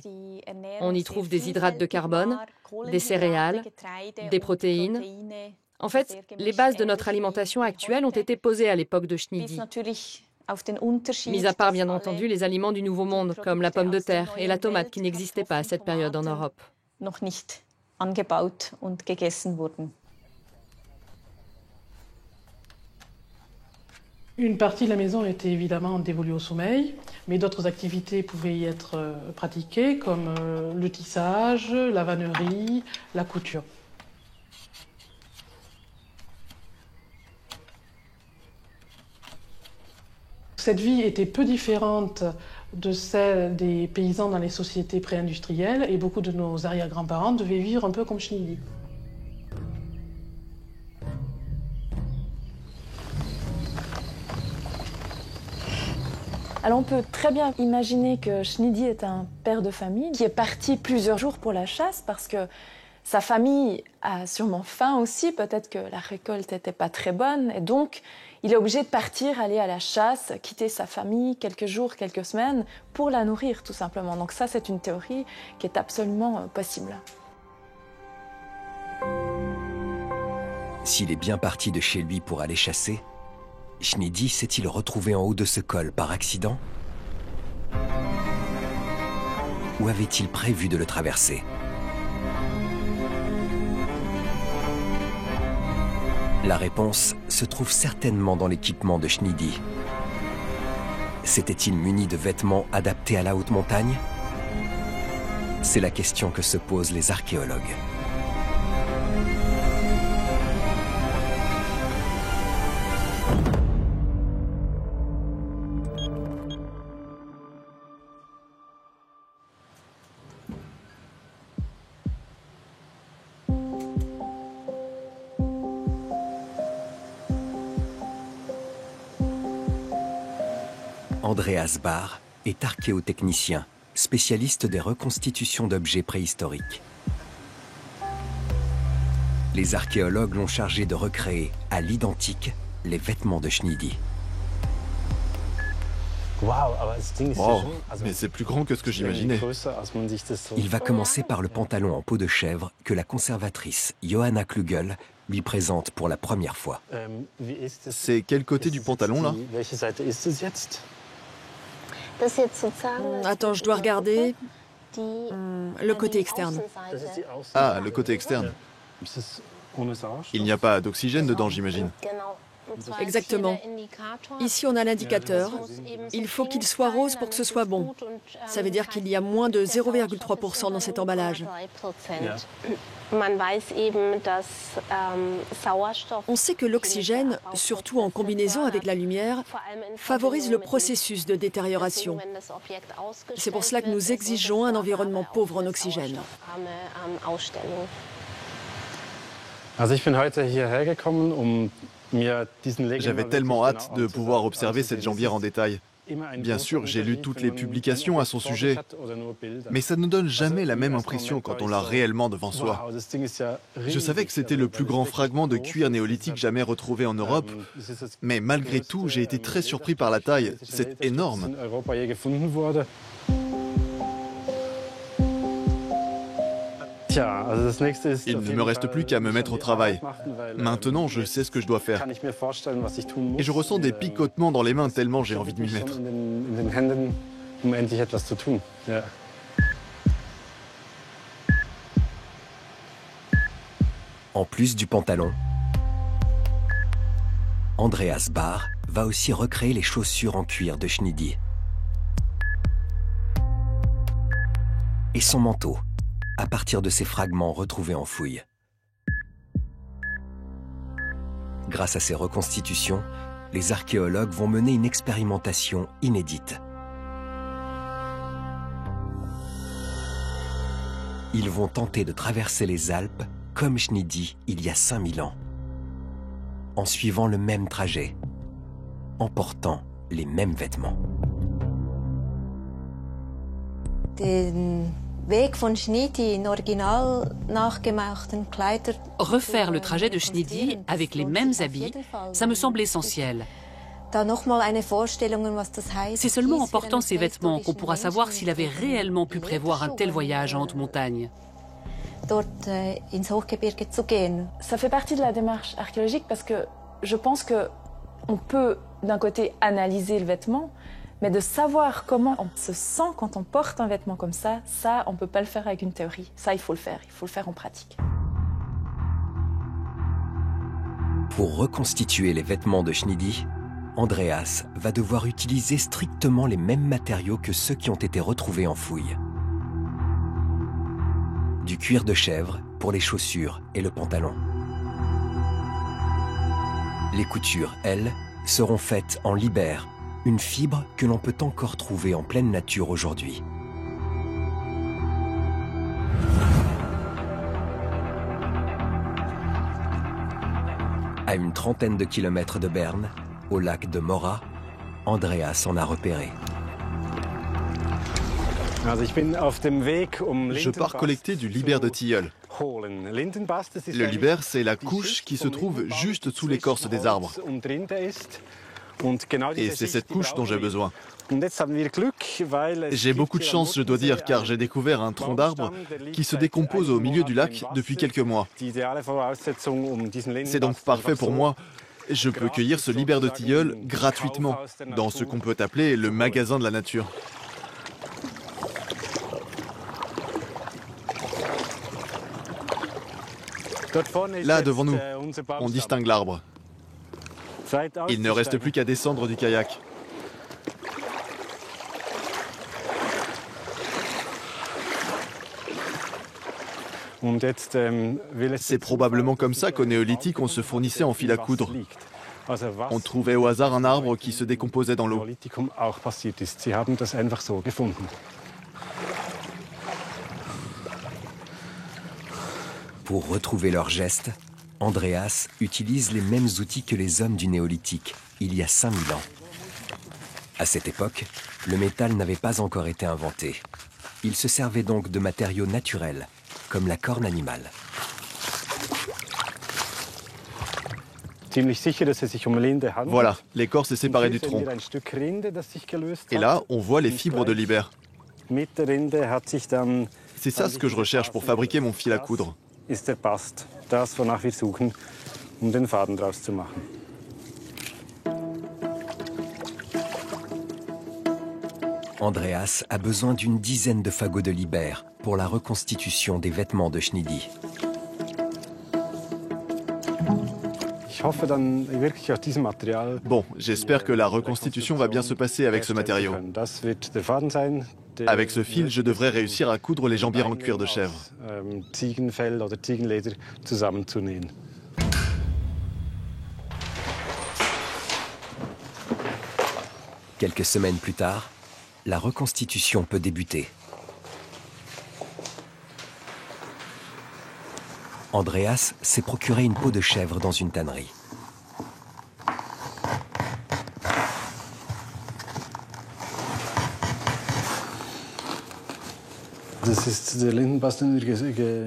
On y trouve des hydrates de carbone, des céréales, des protéines. En fait, les bases de notre alimentation actuelle ont été posées à l'époque de Schnidi. Mis à part, bien entendu, les aliments du Nouveau Monde, comme la pomme de terre et la tomate qui n'existaient pas à cette période en Europe. Une partie de la maison était évidemment dévolue au sommeil, mais d'autres activités pouvaient y être pratiquées, comme le tissage, la vannerie, la couture. Cette vie était peu différente de celle des paysans dans les sociétés pré-industrielles et beaucoup de nos arrière-grands-parents devaient vivre un peu comme Schnidi. Alors on peut très bien imaginer que Schnidi est un père de famille qui est parti plusieurs jours pour la chasse parce que sa famille a sûrement faim aussi, peut-être que la récolte n'était pas très bonne et donc il est obligé de partir, aller à la chasse, quitter sa famille quelques jours, quelques semaines pour la nourrir tout simplement. Donc ça c'est une théorie qui est absolument possible. S'il est bien parti de chez lui pour aller chasser, Schnidi s'est-il retrouvé en haut de ce col par accident? Ou avait-il prévu de le traverser? La réponse se trouve certainement dans l'équipement de Schnidi. S'était-il muni de vêtements adaptés à la haute montagne? C'est la question que se posent les archéologues. Andreas Bahr est archéotechnicien, spécialiste des reconstitutions d'objets préhistoriques. Les archéologues l'ont chargé de recréer, à l'identique, les vêtements de Schnidi. Wow, mais c'est plus grand que ce que j'imaginais. Il va commencer par le pantalon en peau de chèvre que la conservatrice Johanna Klugel lui présente pour la première fois. C'est quel côté du pantalon, là? Attends, je dois regarder. Le côté externe. Ah, le côté externe. Il n'y a pas d'oxygène dedans, j'imagine. Exactement. Ici, on a l'indicateur. Il faut qu'il soit rose pour que ce soit bon. Ça veut dire qu'il y a moins de 0,3% dans cet emballage. On sait que l'oxygène, surtout en combinaison avec la lumière, favorise le processus de détérioration. C'est pour cela que nous exigeons un environnement pauvre en oxygène. J'avais tellement hâte de pouvoir observer cette jambière en détail. Bien sûr, j'ai lu toutes les publications à son sujet, mais ça ne donne jamais la même impression quand on l'a réellement devant soi. Je savais que c'était le plus grand fragment de cuir néolithique jamais retrouvé en Europe, mais malgré tout, j'ai été très surpris par la taille. C'est énorme. Il ne me reste plus qu'à me mettre au travail. Maintenant, je sais ce que je dois faire. Et je ressens des picotements dans les mains tellement j'ai envie de m'y mettre. En plus du pantalon, Andreas Bahr va aussi recréer les chaussures en cuir de Schnidi. Et son manteau, à partir de ces fragments retrouvés en fouille. Grâce à ces reconstitutions, les archéologues vont mener une expérimentation inédite. Ils vont tenter de traverser les Alpes comme Schnidy il y a 5000 ans, en suivant le même trajet, en portant les mêmes vêtements. Refaire le trajet de Schnidy avec les mêmes habits, ça me semble essentiel. C'est seulement en portant ces vêtements qu'on pourra savoir s'il avait réellement pu prévoir un tel voyage en haute montagne. Ça fait partie de la démarche archéologique parce que je pense qu'on peut d'un côté analyser le vêtement, mais de savoir comment on se sent quand on porte un vêtement comme ça, on ne peut pas le faire avec une théorie. Ça, il faut le faire en pratique. Pour reconstituer les vêtements de Schnidy, Andreas va devoir utiliser strictement les mêmes matériaux que ceux qui ont été retrouvés en fouille. Du cuir de chèvre pour les chaussures et le pantalon. Les coutures, elles, seront faites en libère, une fibre que l'on peut encore trouver en pleine nature aujourd'hui. À une trentaine de kilomètres de Berne, au lac de Mora, Andreas en a repéré. Je pars collecter du Liber de tilleul. Le Liber, c'est la couche qui se trouve juste sous l'écorce des arbres. Et c'est cette couche dont j'ai besoin. J'ai beaucoup de chance, je dois dire, car j'ai découvert un tronc d'arbre qui se décompose au milieu du lac depuis quelques mois. C'est donc parfait pour moi. Je peux cueillir ce Liber de tilleul gratuitement, dans ce qu'on peut appeler le magasin de la nature. Là, devant nous, on distingue l'arbre. Il ne reste plus qu'à descendre du kayak. C'est probablement comme ça qu'au néolithique, on se fournissait en fil à coudre. On trouvait au hasard un arbre qui se décomposait dans l'eau. Pour retrouver leurs gestes, Andreas utilise les mêmes outils que les hommes du néolithique, il y a 5000 ans. À cette époque, le métal n'avait pas encore été inventé. Il se servait donc de matériaux naturels, comme la corne animale. Voilà, l'écorce est séparée du tronc. Et là, on voit les fibres de Liber. C'est ça ce que je recherche pour fabriquer mon fil à coudre. Andreas a besoin d'une dizaine de fagots de Liber pour la reconstitution des vêtements de Schnidy. Bon, j'espère que la reconstitution va bien se passer avec ce matériau. Avec ce fil, je devrais réussir à coudre les jambières en cuir de chèvre. Quelques semaines plus tard, la reconstitution peut débuter. Andreas s'est procuré une peau de chèvre dans une tannerie.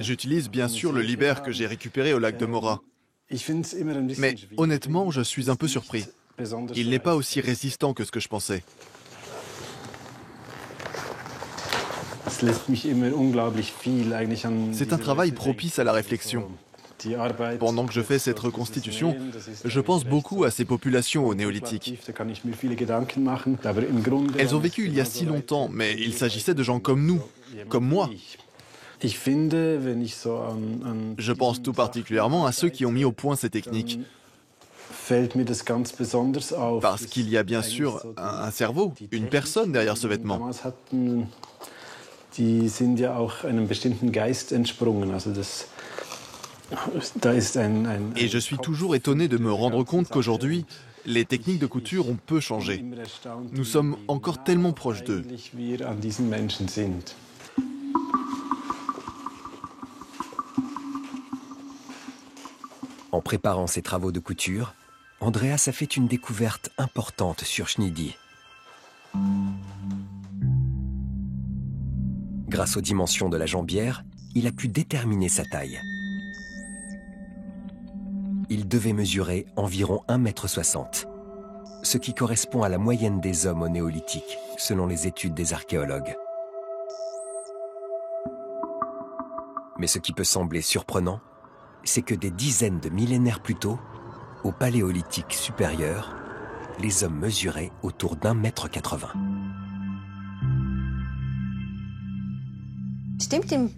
J'utilise bien sûr le Liber que j'ai récupéré au lac de Mora. Mais honnêtement, je suis un peu surpris. Il n'est pas aussi résistant que ce que je pensais. C'est un travail propice à la réflexion. Pendant que je fais cette reconstitution, je pense beaucoup à ces populations au néolithique. Elles ont vécu il y a si longtemps, mais il s'agissait de gens comme nous, comme moi. Je pense tout particulièrement à ceux qui ont mis au point ces techniques. Parce qu'il y a bien sûr un cerveau, une personne derrière ce vêtement. Et je suis toujours étonné de me rendre compte qu'aujourd'hui, les techniques de couture ont peu changé. Nous sommes encore tellement proches d'eux. En préparant ses travaux de couture, Andreas a fait une découverte importante sur Schneidi. Grâce aux dimensions de la jambière, il a pu déterminer sa taille. Il devait mesurer environ 1,60 m, ce qui correspond à la moyenne des hommes au néolithique, selon les études des archéologues. Mais ce qui peut sembler surprenant, c'est que des dizaines de millénaires plus tôt, au Paléolithique supérieur, les hommes mesuraient autour d'1,80 m.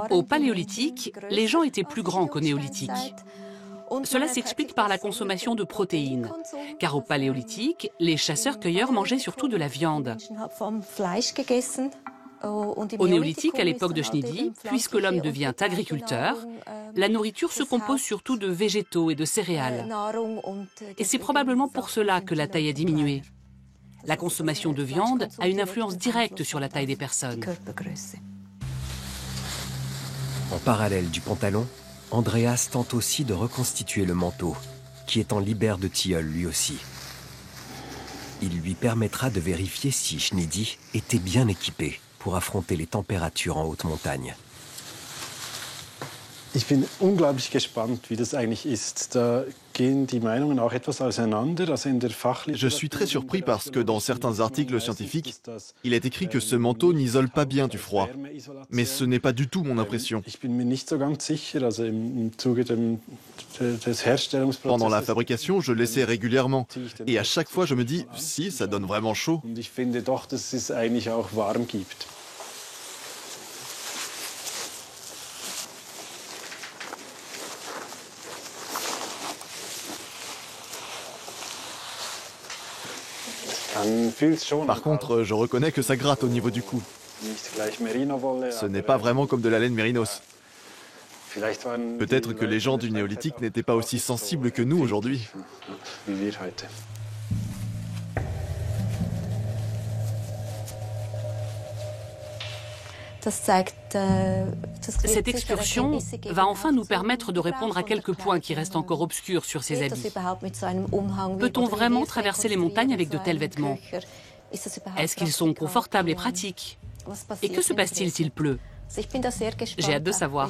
Au Paléolithique, les gens étaient plus grands qu'au Néolithique. Cela s'explique par la consommation de protéines, car au Paléolithique, les chasseurs-cueilleurs mangeaient surtout de la viande. Au Néolithique, à l'époque de Schneidi, puisque l'homme devient agriculteur, la nourriture se compose surtout de végétaux et de céréales. Et c'est probablement pour cela que la taille a diminué. La consommation de viande a une influence directe sur la taille des personnes. En parallèle du pantalon, Andreas tente aussi de reconstituer le manteau, qui est en libère de tilleul lui aussi. Il lui permettra de vérifier si Schneidi était bien équipé pour affronter les températures en haute montagne. Ich bin unglaublich gespannt, wie das eigentlich ist. Da gehen die Meinungen auch etwas auseinander. Also in der fachlichen... Je suis très surpris parce que dans certains articles scientifiques, il est écrit que ce manteau n'isole pas bien du froid. Mais ce n'est pas du tout mon impression. Pendant la fabrication, je l'essaie régulièrement. Et à chaque fois, je me dis, si, ça donne vraiment chaud. Ich finde doch, dass es eigentlich auch warm gibt. Par contre, je reconnais que ça gratte au niveau du cou. Ce n'est pas vraiment comme de la laine mérinos. Peut-être que les gens du néolithique n'étaient pas aussi sensibles que nous aujourd'hui. Cette excursion va enfin nous permettre de répondre à quelques points qui restent encore obscurs sur ces habits. Peut-on vraiment traverser les montagnes avec de tels vêtements? Est-ce qu'ils sont confortables et pratiques? Et que se passe-t-il s'il pleut? J'ai hâte de savoir.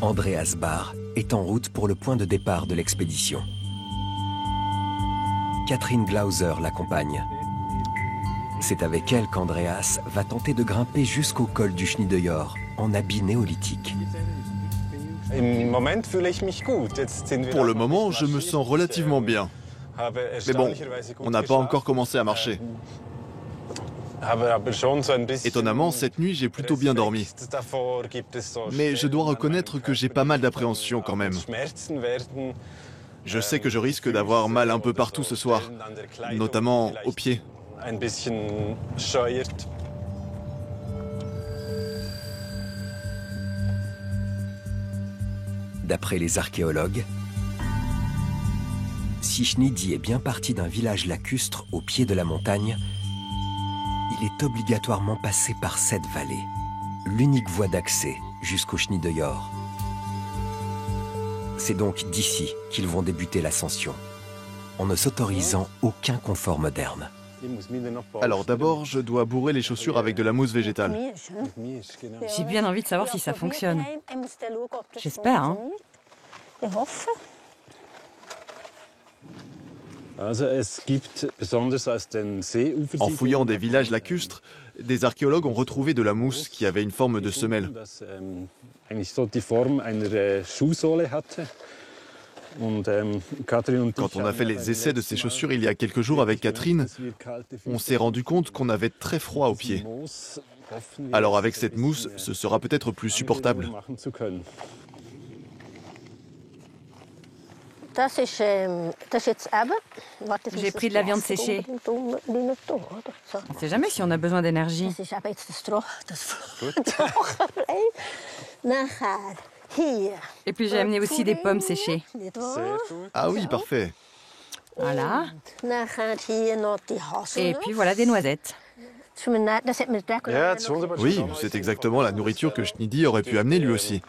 Andreas Bahr est en route pour le point de départ de l'expédition. Catherine Glauser l'accompagne. C'est avec elle qu'Andreas va tenter de grimper jusqu'au col du Schnidejor, en habit néolithique. Pour le moment, je me sens relativement bien. Mais bon, on n'a pas encore commencé à marcher. Étonnamment, cette nuit, j'ai plutôt bien dormi. Mais je dois reconnaître que j'ai pas mal d'appréhension quand même. Je sais que je risque d'avoir mal un peu partout ce soir, notamment aux pieds. D'après les archéologues, si Schneidi est bien parti d'un village lacustre au pied de la montagne, il est obligatoirement passé par cette vallée, l'unique voie d'accès jusqu'au Schnidejor. C'est donc d'ici qu'ils vont débuter l'ascension, en ne s'autorisant aucun confort moderne. Alors d'abord, je dois bourrer les chaussures avec de la mousse végétale. J'ai bien envie de savoir si ça fonctionne. J'espère, hein. En fouillant des villages lacustres, des archéologues ont retrouvé de la mousse qui avait une forme de semelle. Quand on a fait les essais de ces chaussures il y a quelques jours avec Catherine, on s'est rendu compte qu'on avait très froid aux pieds. Alors avec cette mousse, ce sera peut-être plus supportable. J'ai pris de la viande séchée. On ne sait jamais si on a besoin d'énergie. Et puis j'ai amené aussi des pommes séchées. Ah oui, parfait. Voilà. Et puis voilà des noisettes. Oui, c'est exactement la nourriture que Schnidi aurait pu amener lui aussi.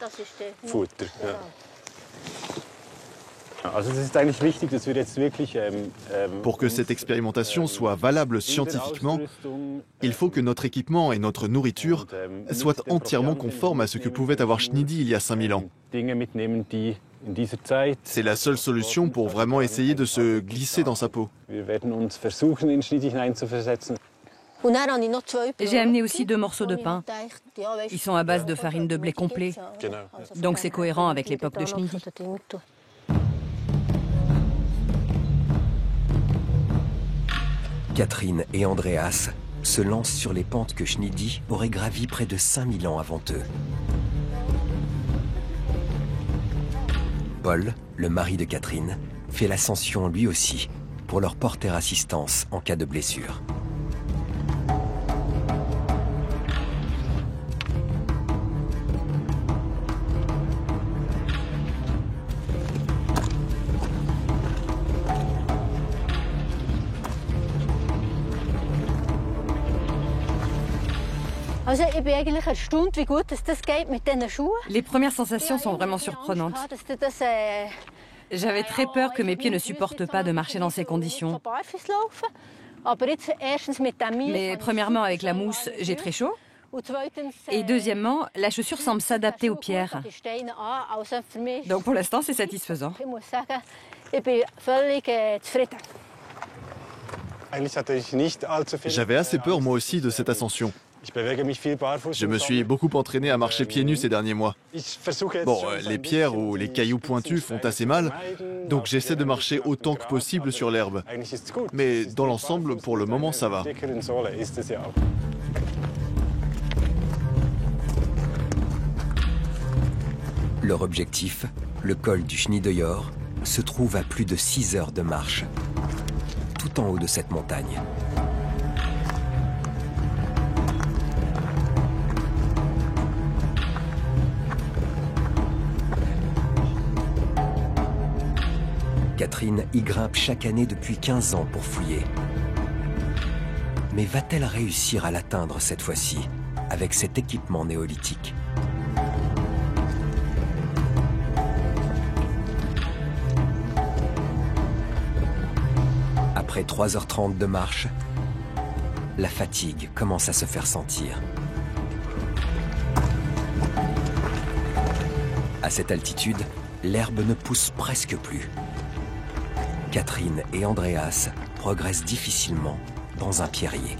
Pour que cette expérimentation soit valable scientifiquement, il faut que notre équipement et notre nourriture soient entièrement conformes à ce que pouvait avoir Schnidi il y a 5000 ans. C'est la seule solution pour vraiment essayer de se glisser dans sa peau. J'ai amené aussi 2 morceaux de pain. Ils sont à base de farine de blé complet. Donc c'est cohérent avec l'époque de Schnidi. Catherine et Andreas se lancent sur les pentes que Schnidi aurait gravies près de 5000 ans avant eux. Paul, le mari de Catherine, fait l'ascension lui aussi pour leur porter assistance en cas de blessure. Les premières sensations sont vraiment surprenantes. J'avais très peur que mes pieds ne supportent pas de marcher dans ces conditions. Mais premièrement, avec la mousse, j'ai très chaud. Et deuxièmement, la chaussure semble s'adapter aux pierres. Donc pour l'instant, c'est satisfaisant. J'avais assez peur moi aussi de cette ascension. Je me suis beaucoup entraîné à marcher pieds nus ces derniers mois. Bon, les pierres ou les cailloux pointus font assez mal, donc j'essaie de marcher autant que possible sur l'herbe. Mais dans l'ensemble, pour le moment, ça va. Leur objectif, le col du Schnideuer, se trouve à plus de 6 heures de marche, tout en haut de cette montagne. Catherine y grimpe chaque année depuis 15 ans pour fouiller. Mais va-t-elle réussir à l'atteindre cette fois-ci, avec cet équipement néolithique ? Après 3h30 de marche, la fatigue commence à se faire sentir. À cette altitude, l'herbe ne pousse presque plus. Catherine et Andreas progressent difficilement dans un pierrier.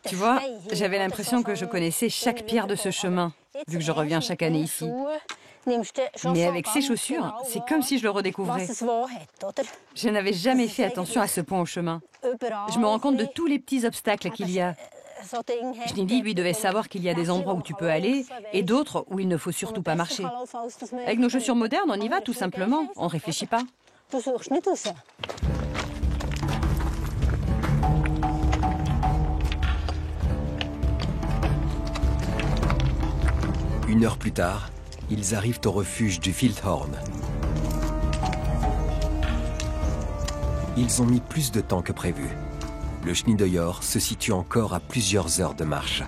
Tu vois, j'avais l'impression que je connaissais chaque pierre de ce chemin, vu que je reviens chaque année ici. Mais avec ces chaussures, c'est comme si je le redécouvrais. Je n'avais jamais fait attention à ce point au chemin. Je me rends compte de tous les petits obstacles qu'il y a. Schnidi, lui, devait savoir qu'il y a des endroits où tu peux aller et d'autres où il ne faut surtout pas marcher. Avec nos chaussures modernes, on y va tout simplement. On ne réfléchit pas. Une heure plus tard, ils arrivent au refuge du Wildhorn. Ils ont mis plus de temps que prévu. Le Schnideuer se situe encore à plusieurs heures de marche.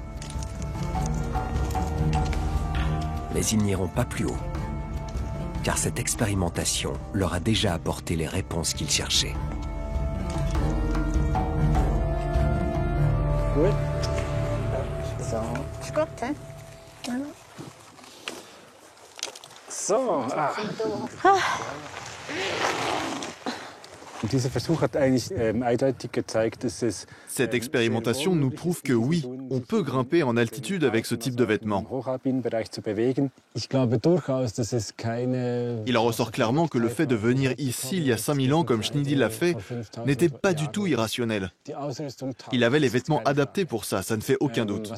Mais ils n'iront pas plus haut, car cette expérimentation leur a déjà apporté les réponses qu'ils cherchaient. Cette expérimentation nous prouve que oui, on peut grimper en altitude avec ce type de vêtements. Il en ressort clairement que le fait de venir ici il y a 5000 ans comme Schnidy l'a fait n'était pas du tout irrationnel. Il avait les vêtements adaptés pour ça ne fait aucun doute.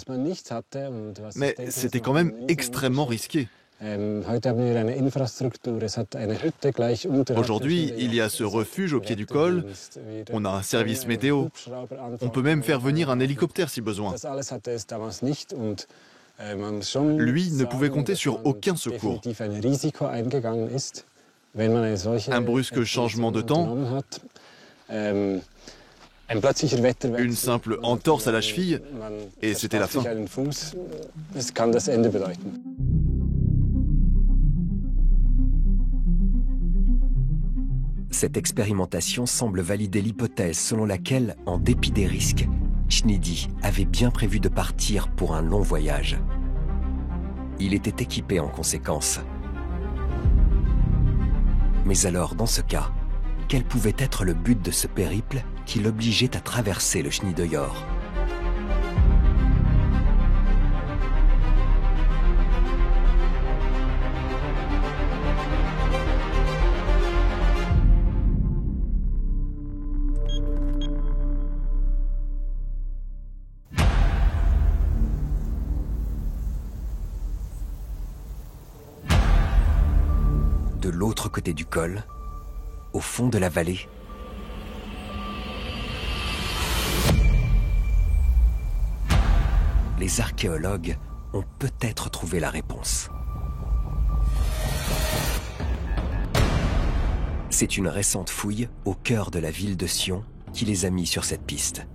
Mais c'était quand même extrêmement risqué. Aujourd'hui, il y a ce refuge au pied du col, on a un service météo, on peut même faire venir un hélicoptère si besoin. Lui ne pouvait compter sur aucun secours. Un brusque changement de temps, une simple entorse à la cheville, et c'était la fin. Cette expérimentation semble valider l'hypothèse selon laquelle, en dépit des risques, Schnidy avait bien prévu de partir pour un long voyage. Il était équipé en conséquence. Mais alors, dans ce cas, quel pouvait être le but de ce périple qui l'obligeait à traverser le Schneedoyore ? De l'autre côté du col, au fond de la vallée, les archéologues ont peut-être trouvé la réponse. C'est une récente fouille au cœur de la ville de Sion qui les a mis sur cette piste.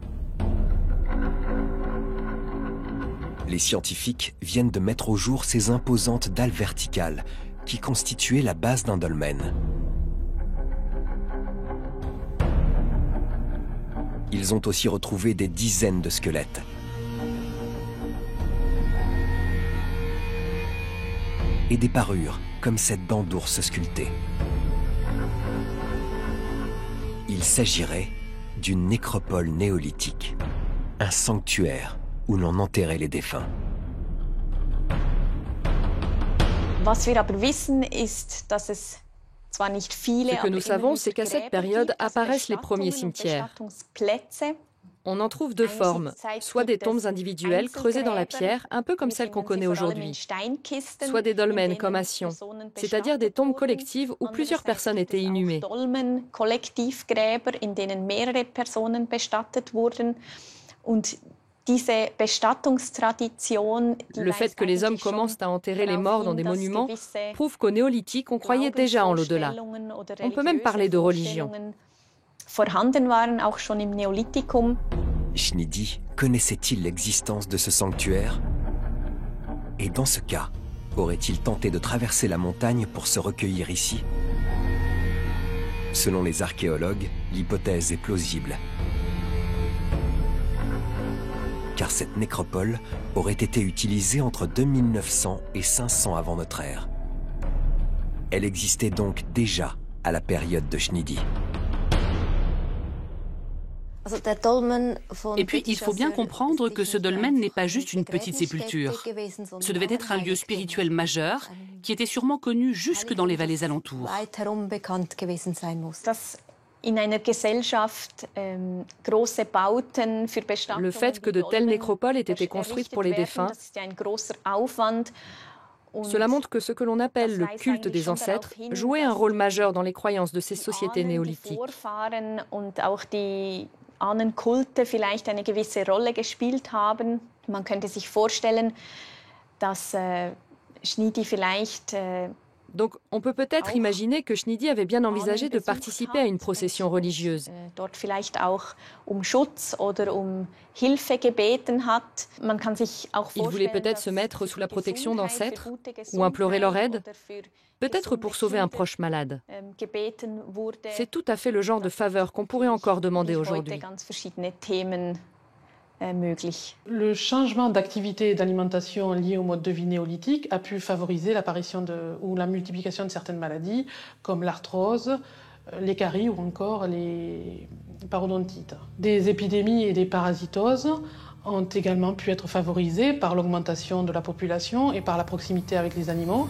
Les scientifiques viennent de mettre au jour ces imposantes dalles verticales qui constituaient la base d'un dolmen. Ils ont aussi retrouvé des dizaines de squelettes. Et des parures, comme cette dent d'ours sculptée. Il s'agirait d'une nécropole néolithique, un sanctuaire où l'on enterrait les défunts. Ce que nous savons, c'est qu'à cette période apparaissent les premiers cimetières. On en trouve deux formes, soit des tombes individuelles creusées dans la pierre, un peu comme celles qu'on connaît aujourd'hui, soit des dolmens comme à Sion, c'est-à-dire des tombes collectives où plusieurs personnes étaient inhumées. Le fait que les hommes commencent à enterrer les morts dans des monuments prouve qu'au néolithique, on croyait déjà en l'au-delà. On peut même parler de religion. Schnidy connaissait-il l'existence de ce sanctuaire? Et dans ce cas, aurait-il tenté de traverser la montagne pour se recueillir ici? Selon les archéologues, l'hypothèse est plausible. Car cette nécropole aurait été utilisée entre 2900 et 500 avant notre ère. Elle existait donc déjà à la période de Schnidy. Et puis, il faut bien comprendre que ce dolmen n'est pas juste une petite sépulture. Ce devait être un lieu spirituel majeur qui était sûrement connu jusque dans les vallées alentours. Le fait que de telles nécropoles aient été construites pour les défunts, cela montre que ce que l'on appelle le culte des ancêtres jouait un rôle majeur dans les croyances de ces sociétés néolithiques. Ahnenkulte vielleicht eine gewisse Rolle gespielt haben. Man könnte sich vorstellen, dass Schnidy vielleicht Donc, on peut peut-être imaginer que Schnidy avait bien envisagé de participer à une procession religieuse. Dort vielleicht auch Schutz oder Hilfe gebeten hat. Man kann sich auch Il voulait peut-être se mettre sous la protection d'ancêtres ou implorer leur aide, peut-être pour sauver un proche malade. C'est tout à fait le genre de faveur qu'on pourrait encore demander aujourd'hui. Le changement d'activité et d'alimentation lié au mode de vie néolithique a pu favoriser l'apparition ou la multiplication de certaines maladies, comme l'arthrose, les caries ou encore les parodontites. Des épidémies et des parasitoses ont également pu être favorisées par l'augmentation de la population et par la proximité avec les animaux.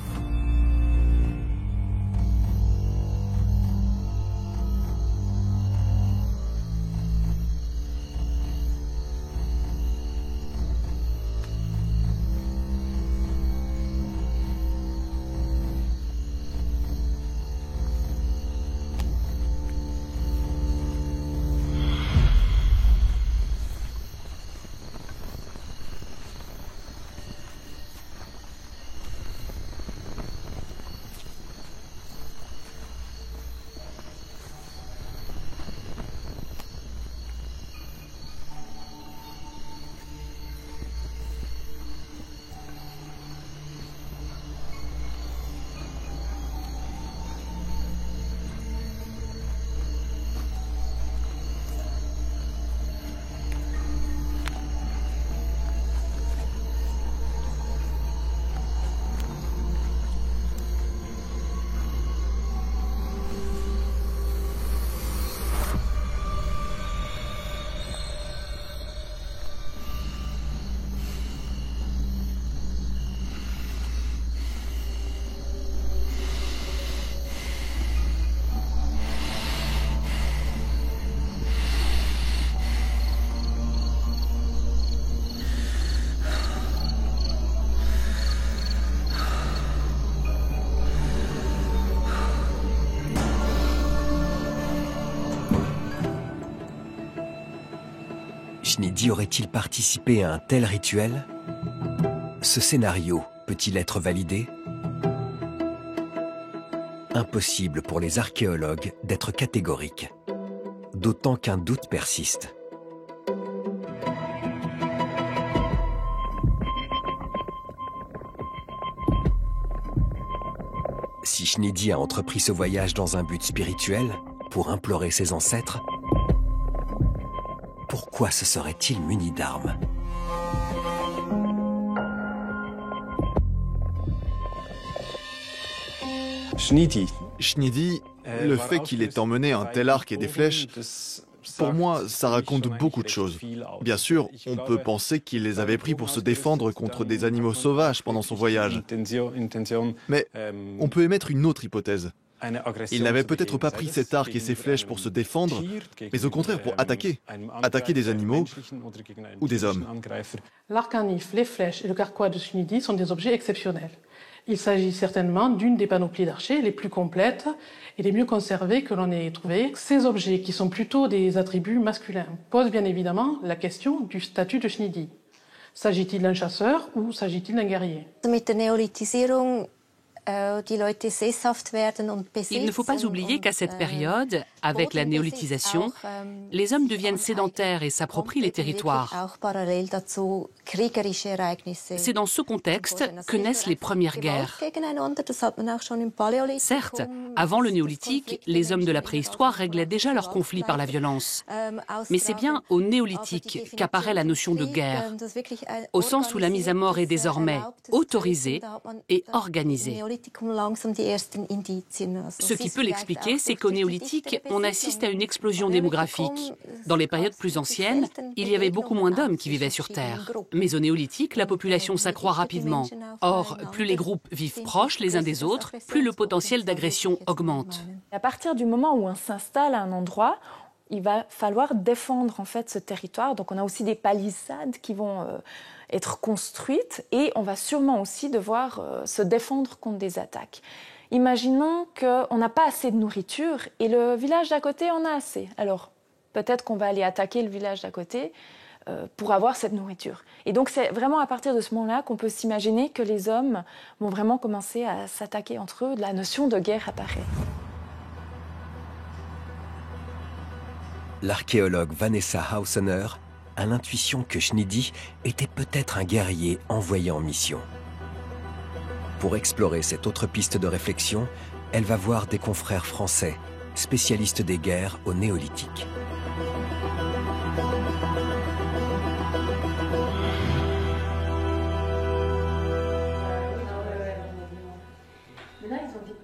Shnidi aurait-il participé à un tel rituel? Ce scénario peut-il être validé? Impossible pour les archéologues d'être catégoriques, d'autant qu'un doute persiste. Si Shnidi a entrepris ce voyage dans un but spirituel, pour implorer ses ancêtres, pourquoi se serait-il muni d'armes? Shnidi, le fait qu'il ait emmené un tel arc et des flèches, pour moi, ça raconte beaucoup de choses. Bien sûr, on peut penser qu'il les avait pris pour se défendre contre des animaux sauvages pendant son voyage. Mais on peut émettre une autre hypothèse. Il n'avait peut-être pas pris cet arc et ces flèches pour se défendre, mais au contraire pour attaquer des animaux ou des hommes. L'arc en if, les flèches et le carquois de Shnidi sont des objets exceptionnels. Il s'agit certainement d'une des panoplies d'archers les plus complètes et les mieux conservées que l'on ait trouvées. Ces objets, qui sont plutôt des attributs masculins, posent bien évidemment la question du statut de Shnidi. S'agit-il d'un chasseur ou s'agit-il d'un guerrier? Il ne faut pas oublier qu'à cette période, avec la néolithisation, les hommes deviennent sédentaires et s'approprient les territoires. C'est dans ce contexte que naissent les premières guerres. Certes, avant le néolithique, les hommes de la préhistoire réglaient déjà leurs conflits par la violence. Mais c'est bien au néolithique qu'apparaît la notion de guerre, au sens où la mise à mort est désormais autorisée et organisée. Ce qui peut l'expliquer, c'est qu'au néolithique, on assiste à une explosion démographique. Dans les périodes plus anciennes, il y avait beaucoup moins d'hommes qui vivaient sur Terre. Mais au néolithique, la population s'accroît rapidement. Or, plus les groupes vivent proches les uns des autres, plus le potentiel d'agression augmente. À partir du moment où on s'installe à un endroit, il va falloir défendre en fait ce territoire. Donc on a aussi des palissades qui vont être construites et on va sûrement aussi devoir se défendre contre des attaques. Imaginons qu'on n'a pas assez de nourriture et le village d'à côté en a assez. Alors peut-être qu'on va aller attaquer le village d'à côté pour avoir cette nourriture. Et donc c'est vraiment à partir de ce moment-là qu'on peut s'imaginer que les hommes vont vraiment commencer à s'attaquer entre eux. La notion de guerre apparaît. L'archéologue Vanessa Hausener a l'intuition que Shnidi était peut-être un guerrier envoyé en mission. Pour explorer cette autre piste de réflexion, elle va voir des confrères français, spécialistes des guerres au néolithique.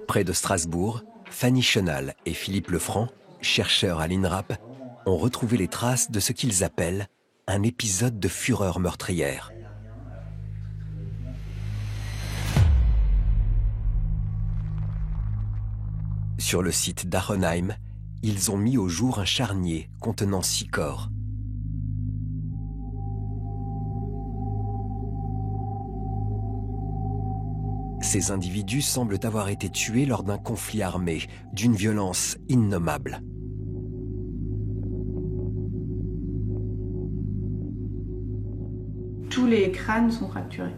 Près de Strasbourg, Fanny Chenal et Philippe Lefranc, chercheurs à l'INRAP, ont retrouvé les traces de ce qu'ils appellent un épisode de fureur meurtrière. Sur le site d'Arenheim, ils ont mis au jour un charnier contenant 6 corps. Ces individus semblent avoir été tués lors d'un conflit armé, d'une violence innommable. Tous les crânes sont fracturés.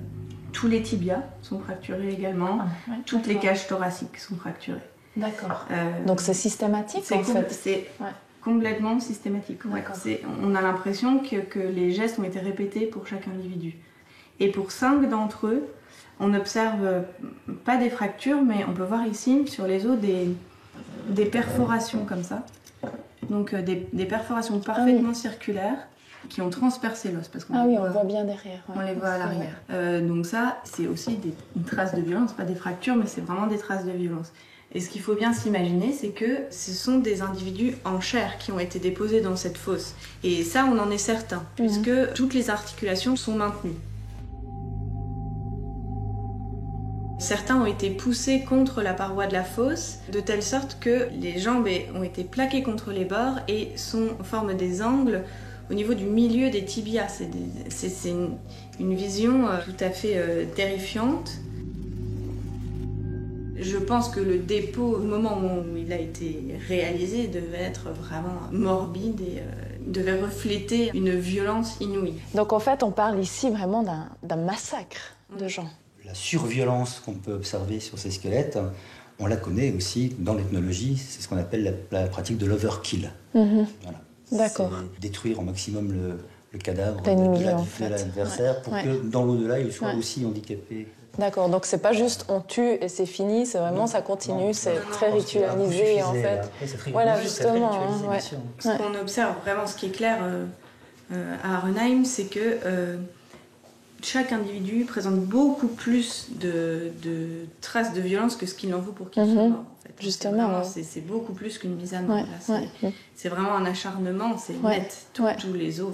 Tous les tibias sont fracturés également. Toutes les cages thoraciques sont fracturées. D'accord. Donc c'est systématique en fait. C'est complètement systématique. On a l'impression que les gestes ont été répétés pour chaque individu. Et pour 5 d'entre eux, on n'observe pas des fractures, mais on peut voir ici sur les os des perforations comme ça. Donc des perforations parfaitement circulaires qui ont transpercé l'os. On voit bien derrière. On les voit à l'arrière. Donc ça, c'est aussi une trace de violence, pas des fractures, mais c'est vraiment des traces de violence. Et ce qu'il faut bien s'imaginer, c'est que ce sont des individus en chair qui ont été déposés dans cette fosse. Et ça, on en est certain, puisque toutes les articulations sont maintenues. Certains ont été poussés contre la paroi de la fosse, de telle sorte que les jambes ont été plaquées contre les bords et forment des angles au niveau du milieu des tibias. C'est une vision tout à fait terrifiante. Je pense que le dépôt, au moment où il a été réalisé, devait être vraiment morbide et devait refléter une violence inouïe. Donc en fait, on parle ici vraiment d'un massacre de gens. La surviolence qu'on peut observer sur ces squelettes, on la connaît aussi dans l'ethnologie, c'est ce qu'on appelle la pratique de l'overkill. Voilà. D'accord. Détruire au maximum le cadavre de l'adversaire pour que dans l'au-delà, il soit aussi handicapé. D'accord, donc c'est pas juste on tue et c'est fini, c'est vraiment ça continue, c'est très ritualisé en fait. Voilà, justement. Ce qu'on observe vraiment, ce qui est clair à Arenheim, c'est que chaque individu présente beaucoup plus de traces de violence que ce qu'il en faut pour qu'il soit mort. En fait. Justement. C'est beaucoup plus qu'une mise à mort. C'est vraiment un acharnement, c'est net, tous les os.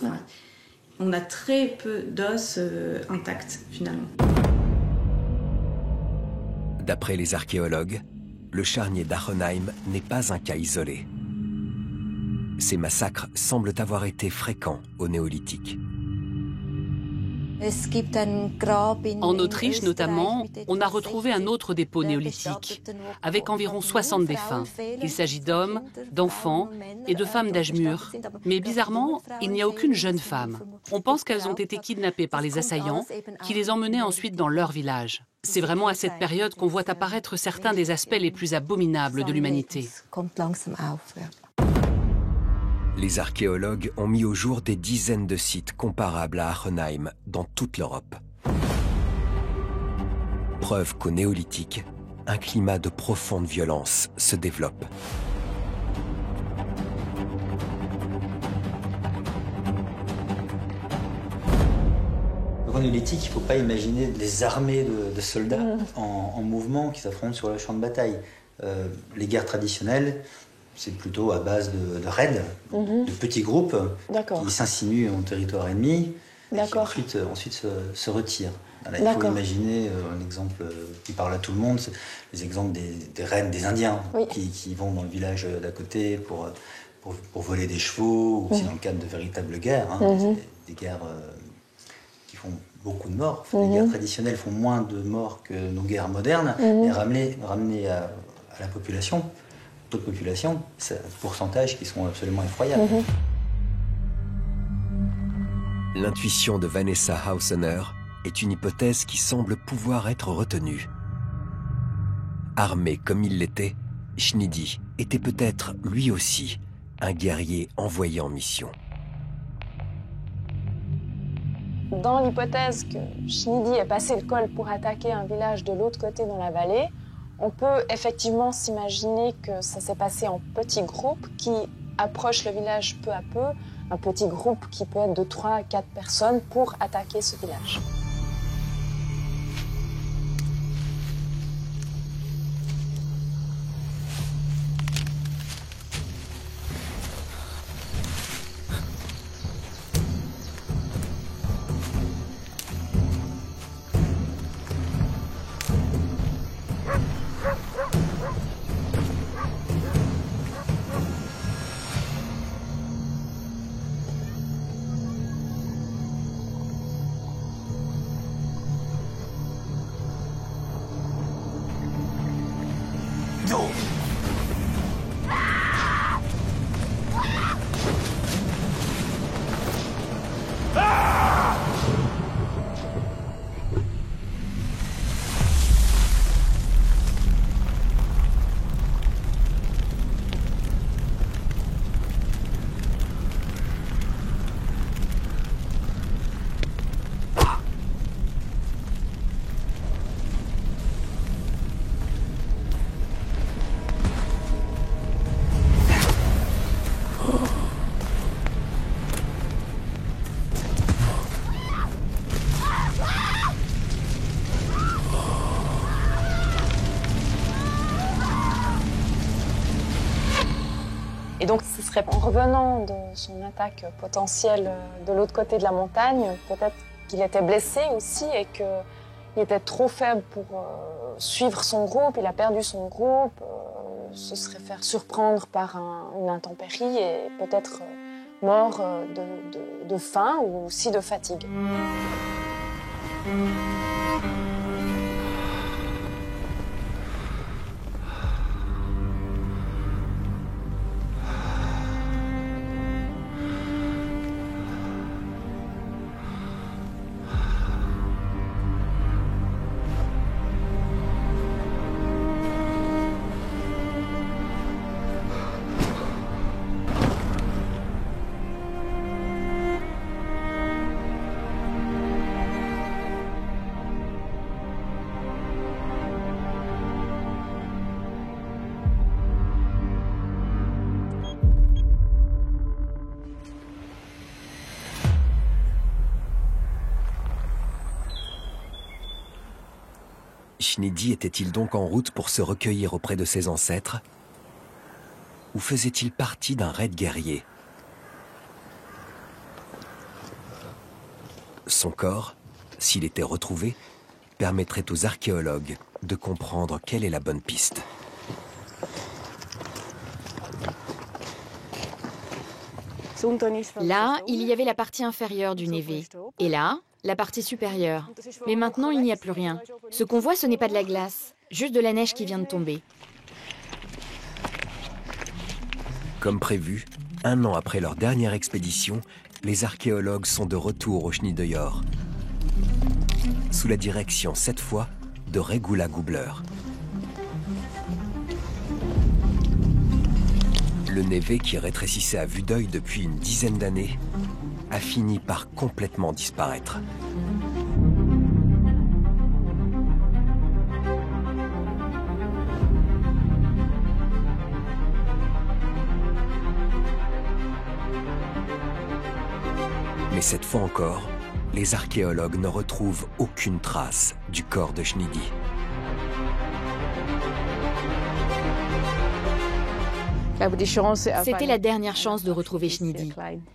On a très peu d'os intacts finalement. D'après les archéologues, le charnier d'Arenheim n'est pas un cas isolé. Ces massacres semblent avoir été fréquents au néolithique. En Autriche notamment, on a retrouvé un autre dépôt néolithique, avec environ 60 défunts. Il s'agit d'hommes, d'enfants et de femmes d'âge mûr. Mais bizarrement, il n'y a aucune jeune femme. On pense qu'elles ont été kidnappées par les assaillants, qui les emmenaient ensuite dans leur village. C'est vraiment à cette période qu'on voit apparaître certains des aspects les plus abominables de l'humanité. Les archéologues ont mis au jour des dizaines de sites comparables à Arenheim dans toute l'Europe. Preuve qu'au néolithique, un climat de profonde violence se développe. Au néolithique, il ne faut pas imaginer des armées de soldats en mouvement qui s'affrontent sur le champ de bataille. Les guerres traditionnelles, c'est plutôt à base de raids, de petits groupes qui s'insinuent en territoire ennemi et qui ensuite se retirent. Alors, il faut imaginer un exemple qui parle à tout le monde, c'est les exemples des raids des Indiens qui vont dans le village d'à côté pour voler des chevaux, ou aussi dans le cadre de véritables guerres, des guerres qui font beaucoup de morts. Les guerres traditionnelles font moins de morts que nos guerres modernes, mais ramener à la population, taux de population, c'est des pourcentages qui sont absolument effroyables. L'intuition de Vanessa Hausener est une hypothèse qui semble pouvoir être retenue. Armé comme il l'était, Schnidi était peut-être lui aussi un guerrier envoyé en mission. Dans l'hypothèse que Schnidi ait passé le col pour attaquer un village de l'autre côté dans la vallée, on peut effectivement s'imaginer que ça s'est passé en petits groupes qui approchent le village peu à peu, un petit groupe qui peut être de 3 à 4 personnes pour attaquer ce village. Et donc ce serait en revenant de son attaque potentielle de l'autre côté de la montagne, peut-être qu'il était blessé aussi et qu'il était trop faible pour suivre son groupe, il a perdu son groupe, se serait fait surprendre par une intempérie et peut-être mort de faim ou aussi de fatigue. Schneidi était-il donc en route pour se recueillir auprès de ses ancêtres? Ou faisait-il partie d'un raid guerrier? Son corps, s'il était retrouvé, permettrait aux archéologues de comprendre quelle est la bonne piste. Là, il y avait la partie inférieure du névé. Et là, la partie supérieure. Mais maintenant, il n'y a plus rien. Ce qu'on voit, ce n'est pas de la glace, juste de la neige qui vient de tomber. Comme prévu, 1 an après leur dernière expédition, les archéologues sont de retour au Schneideyor, sous la direction, cette fois, de Regula Gubler. Le névé, qui rétrécissait à vue d'œil depuis une dizaine d'années, a fini par complètement disparaître. Mais cette fois encore, les archéologues ne retrouvent aucune trace du corps de Schneidi. C'était la dernière chance de retrouver Schneidi.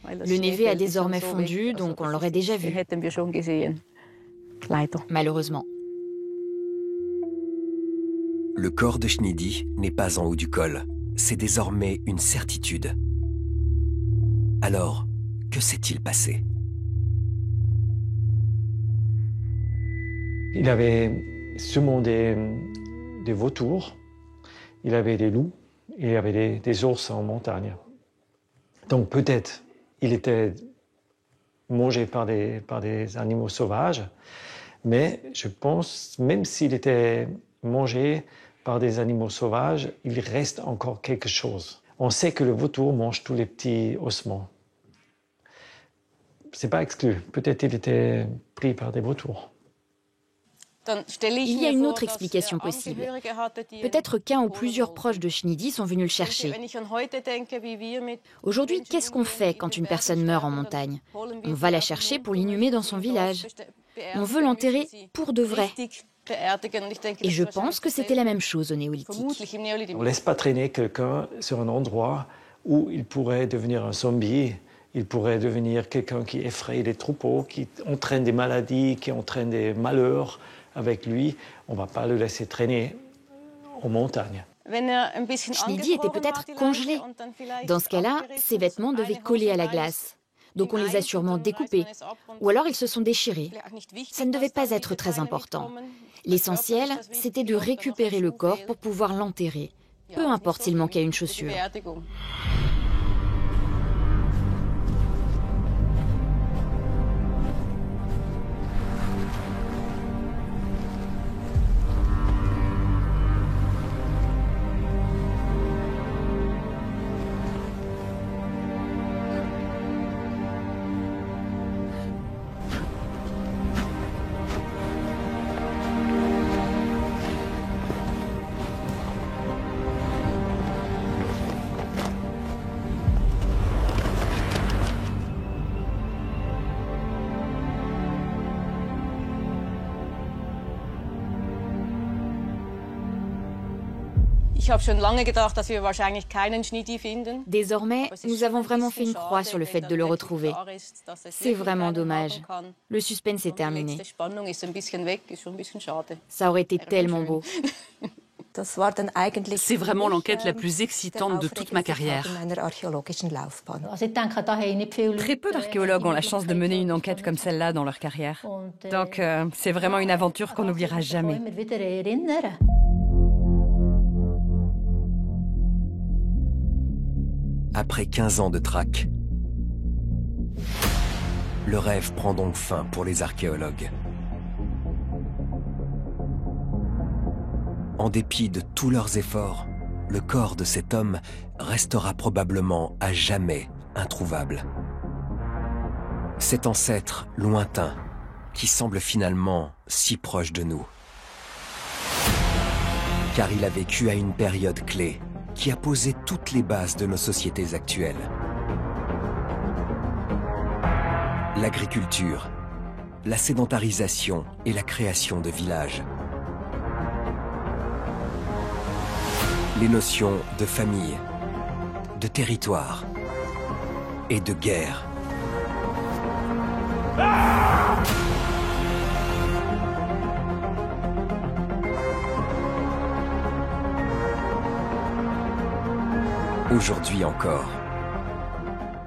Le névé a désormais fondu, donc on l'aurait déjà vu. Malheureusement. Le corps de Schneidi n'est pas en haut du col. C'est désormais une certitude. Alors, que s'est-il passé? Il avait sûrement des vautours, il avait des loups, et il y avait des ours en montagne. Donc peut-être il était mangé par des animaux sauvages, mais je pense, même s'il était mangé par des animaux sauvages, il reste encore quelque chose. On sait que le vautour mange tous les petits ossements. C'est pas exclu. Peut-être il était pris par des vautours. Il y a une autre explication possible. Peut-être qu'un ou plusieurs proches de Schneidi sont venus le chercher. Aujourd'hui, qu'est-ce qu'on fait quand une personne meurt en montagne? On va la chercher pour l'inhumer dans son village. On veut l'enterrer pour de vrai. Et je pense que c'était la même chose au néolithique. On ne laisse pas traîner quelqu'un sur un endroit où il pourrait devenir un zombie. Il pourrait devenir quelqu'un qui effraie les troupeaux, qui entraîne des maladies, qui entraîne des malheurs avec lui. On ne va pas le laisser traîner en montagne. Schneidi était peut-être congelé. Dans ce cas-là, ses vêtements devaient coller à la glace. Donc on les a sûrement découpés. Ou alors ils se sont déchirés. Ça ne devait pas être très important. L'essentiel, c'était de récupérer le corps pour pouvoir l'enterrer. peu importe s'il manquait une chaussure. Désormais, nous avons vraiment fait une croix sur le fait de le retrouver. C'est vraiment dommage. Le suspense est terminé. Ça aurait été tellement beau. C'est vraiment l'enquête la plus excitante de toute ma carrière. Très peu d'archéologues ont la chance de mener une enquête comme celle-là dans leur carrière. Donc, c'est vraiment une aventure qu'on n'oubliera jamais. Après 15 ans de traque, le rêve prend donc fin pour les archéologues. En dépit de tous leurs efforts, le corps de cet homme restera probablement à jamais introuvable. Cet ancêtre lointain qui semble finalement si proche de nous. Car il a vécu à une période clé qui a posé toutes les bases de nos sociétés actuelles. L'agriculture, la sédentarisation et la création de villages. Les notions de famille, de territoire et de guerre. Aujourd'hui encore,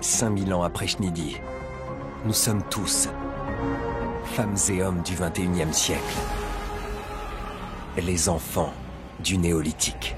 5000 ans après Chnidi, nous sommes tous femmes et hommes du XXIe siècle, les enfants du néolithique.